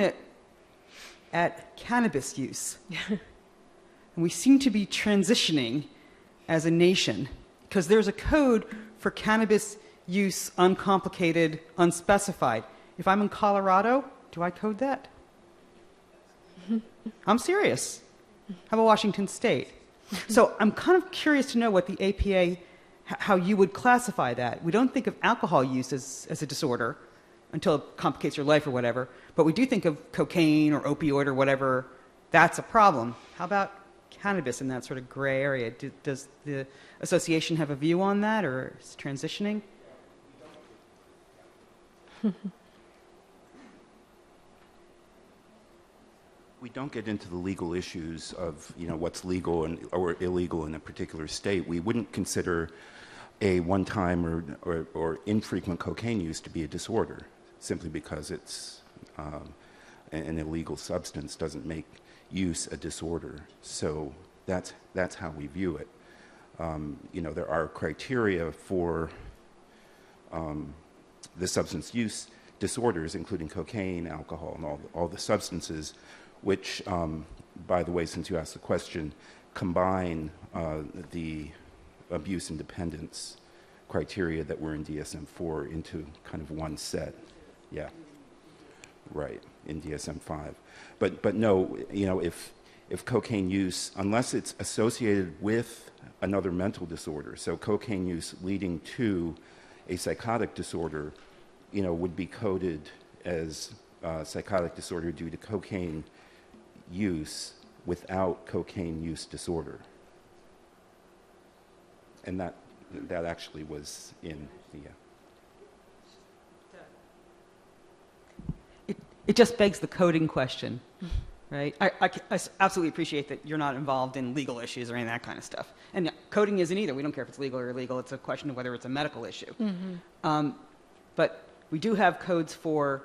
at cannabis use. And we seem to be transitioning as a nation because there's a code for cannabis use, uncomplicated, unspecified. If I'm in Colorado, do I code that? I'm serious. How about Washington State? So I'm kind of curious to know what the APA, how you would classify that. We don't think of alcohol use as a disorder until it complicates your life or whatever, but we do think of cocaine or opioid or whatever. That's a problem. How about cannabis in that sort of gray area? Does the association have a view on that, or is it transitioning? We don't get into the legal issues of, what's legal or illegal in a particular state. We wouldn't consider a one-time or infrequent cocaine use to be a disorder, simply because it's an illegal substance doesn't make use a disorder. So that's how we view it. There are criteria for the substance use disorders, including cocaine, alcohol, and all the substances, which, by the way, since you asked the question, combine the abuse and dependence criteria that were in DSM-4 into kind of one set. Yeah, right, in DSM-5. But no, if cocaine use, unless it's associated with another mental disorder, so cocaine use leading to a psychotic disorder, would be coded as psychotic disorder due to cocaine use without cocaine use disorder. And that actually was in the... It just begs the coding question, right? I absolutely appreciate that you're not involved in legal issues or any of that kind of stuff. And coding isn't either. We don't care if it's legal or illegal. It's a question of whether it's a medical issue. But we do have codes for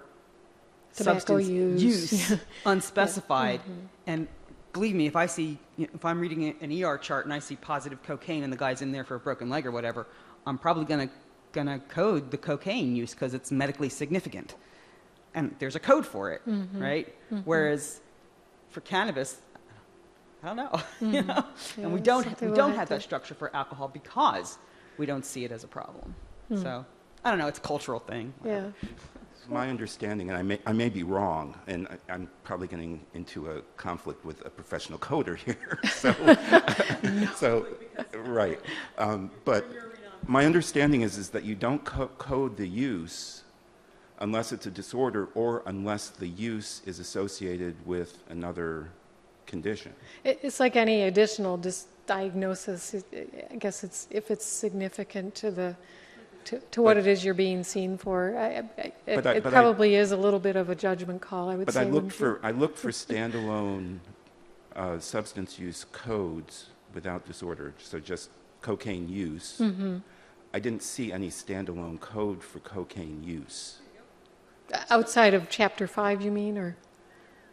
Tobacco substance use unspecified. And believe me, if I'm reading an ER chart and I see positive cocaine and the guy's in there for a broken leg or whatever, I'm probably gonna code the cocaine use because it's medically significant. And there's a code for it, right? Whereas for cannabis, I don't know, Yeah, and we don't have to- that structure for alcohol because we don't see it as a problem. So I don't know, it's a cultural thing. Yeah. My understanding, and I may be wrong, and I'm probably getting into a conflict with a professional coder here. So right. But my understanding is that you don't code the use unless it's a disorder or unless the use is associated with another condition. It's like any additional diagnosis. I guess if it's significant to what it is you're being seen for. It probably is a little bit of a judgment call, I would say. But I looked for standalone substance use codes without disorder, so just cocaine use. I didn't see any standalone code for cocaine use. Outside of Chapter 5, you mean, or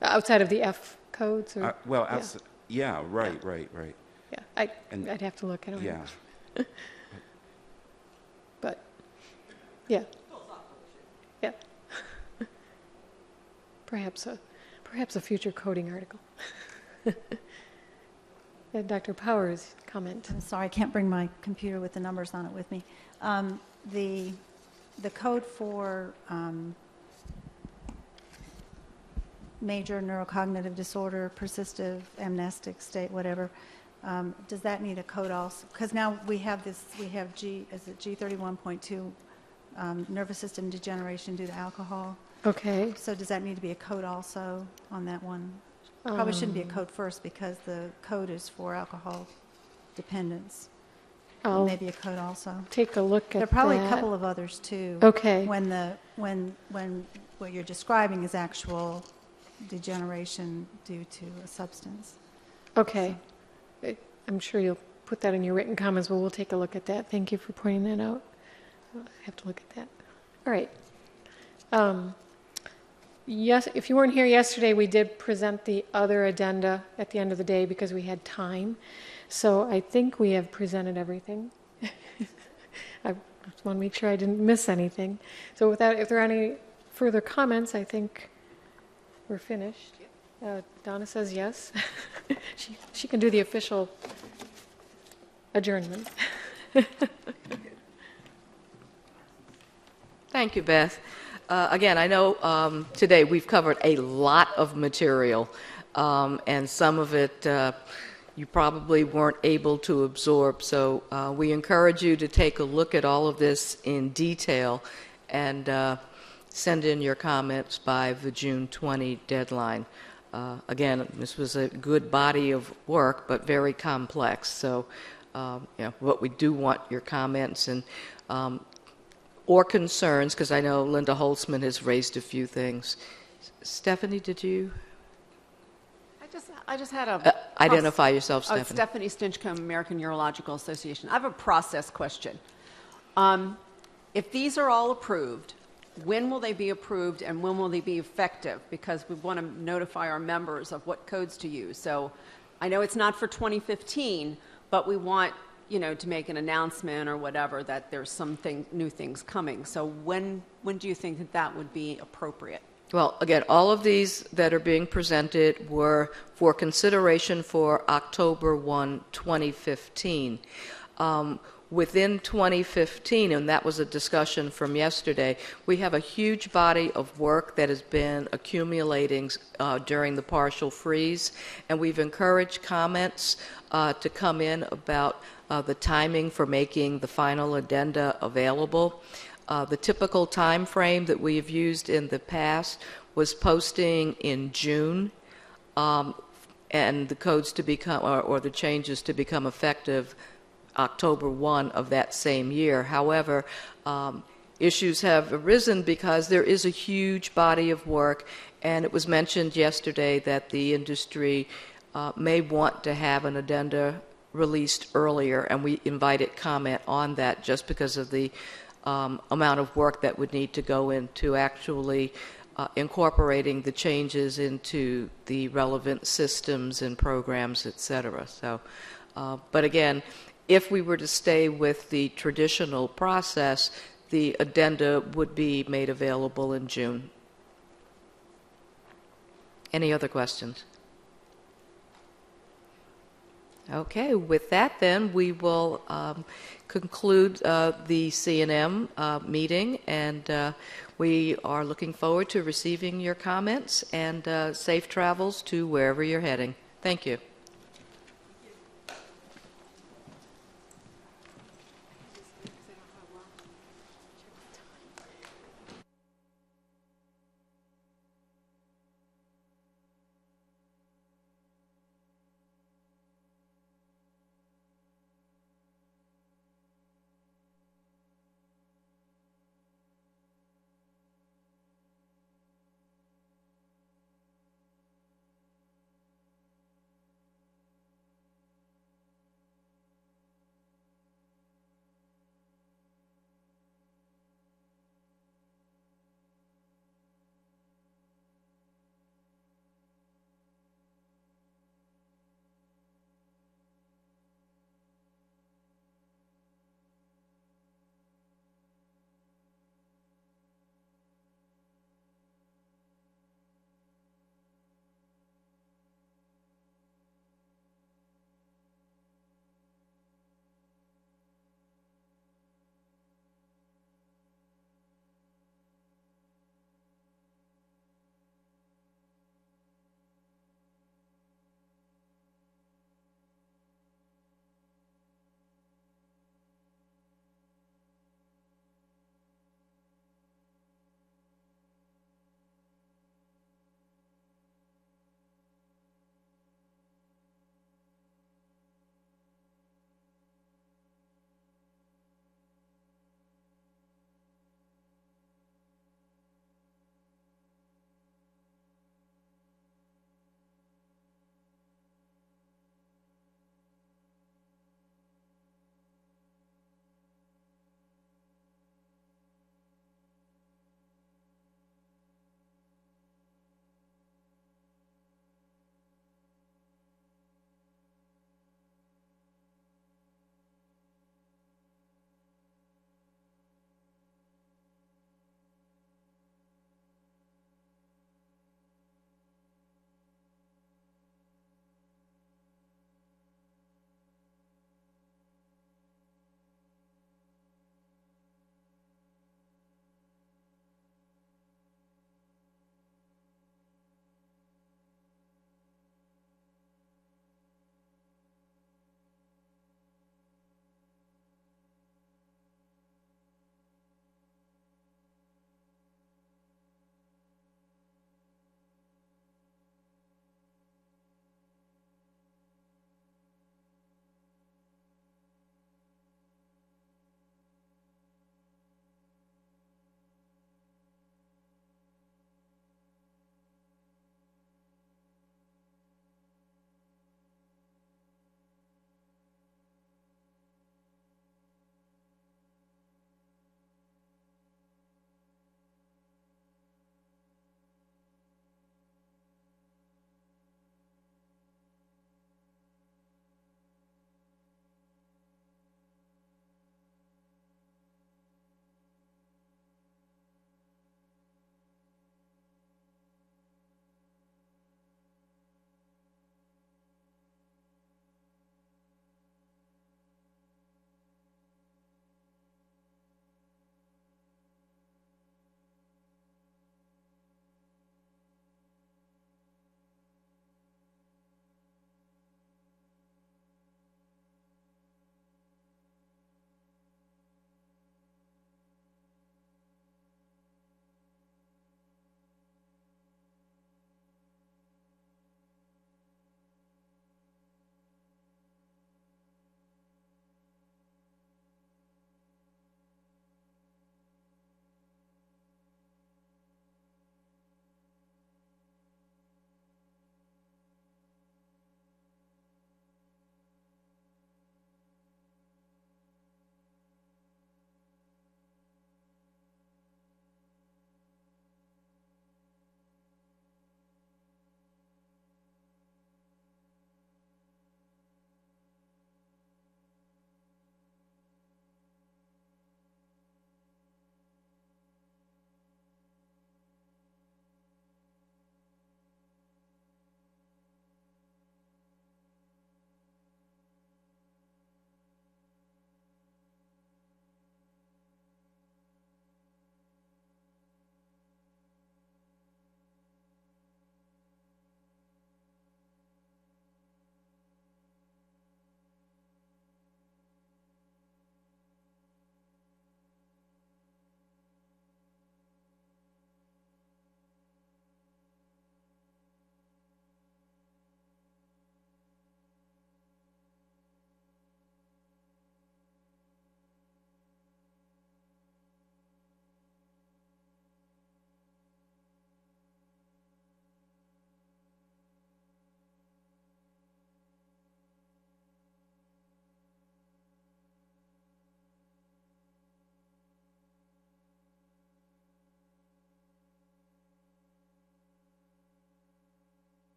outside of the F codes? Or, right. Yeah, I'd have to look. I don't know. Yeah. But, yeah. Yeah. Perhaps a future coding article. And Dr. Powers, comment. I'm sorry, I can't bring my computer with the numbers on it with me. The code for major neurocognitive disorder, persistive amnestic state, whatever, does that need a code also? Because now we have G31.2, nervous system degeneration due to alcohol. Okay. So does that need to be a code also on that one? Probably shouldn't be a code first because the code is for alcohol dependence. I'll Maybe a code also. take a look at that. There are probably a couple of others too. Okay. When what you're describing is actual degeneration due to a substance. Okay. I'm sure you'll put that in your written comments, but we'll take a look at that. Thank you for pointing that out. I have to look at that. All right. Yes, if you weren't here yesterday, we did present the other addenda at the end of the day because we had time. So I think we have presented everything. just want to make sure I didn't miss anything. So without, if there are any further comments, I think we're finished. Donna says yes. She can do the official adjournment. Thank you, Beth. Again, I know today we've covered a lot of material, and some of it you probably weren't able to absorb. So we encourage you to take a look at all of this in detail and send in your comments by the June 20 deadline. Again, this was a good body of work, but very complex. So, what we do want your comments and or concerns, because I know Linda Holtzman has raised a few things. Stephanie, did you I just had a identify yourself, Stephanie? Stephanie Stinchcomb, American Urological Association. I have a process question. If these are all approved, when will they be approved and when will they be effective? Because we want to notify our members of what codes to use. So I know it's not for 2015, but we want to make an announcement or whatever that there's new things coming. So when do you think that would be appropriate? Well, again, all of these that are being presented were for consideration for October 1, 2015. Within 2015, and that was a discussion from yesterday, we have a huge body of work that has been accumulating during the partial freeze, and we've encouraged comments to come in about the timing for making the final addenda available. The typical time frame that we have used in the past was posting in June, and the codes to become, or the changes to become effective October 1 of that same year. However, issues have arisen because there is a huge body of work, and it was mentioned yesterday that the industry may want to have an addenda released earlier, and we invited comment on that just because of the amount of work that would need to go into actually incorporating the changes into the relevant systems and programs, et cetera. So, but again, if we were to stay with the traditional process, the addenda would be made available in June. Any other questions? Okay, with that then, we will conclude the C&M meeting, and we are looking forward to receiving your comments and safe travels to wherever you're heading. Thank you.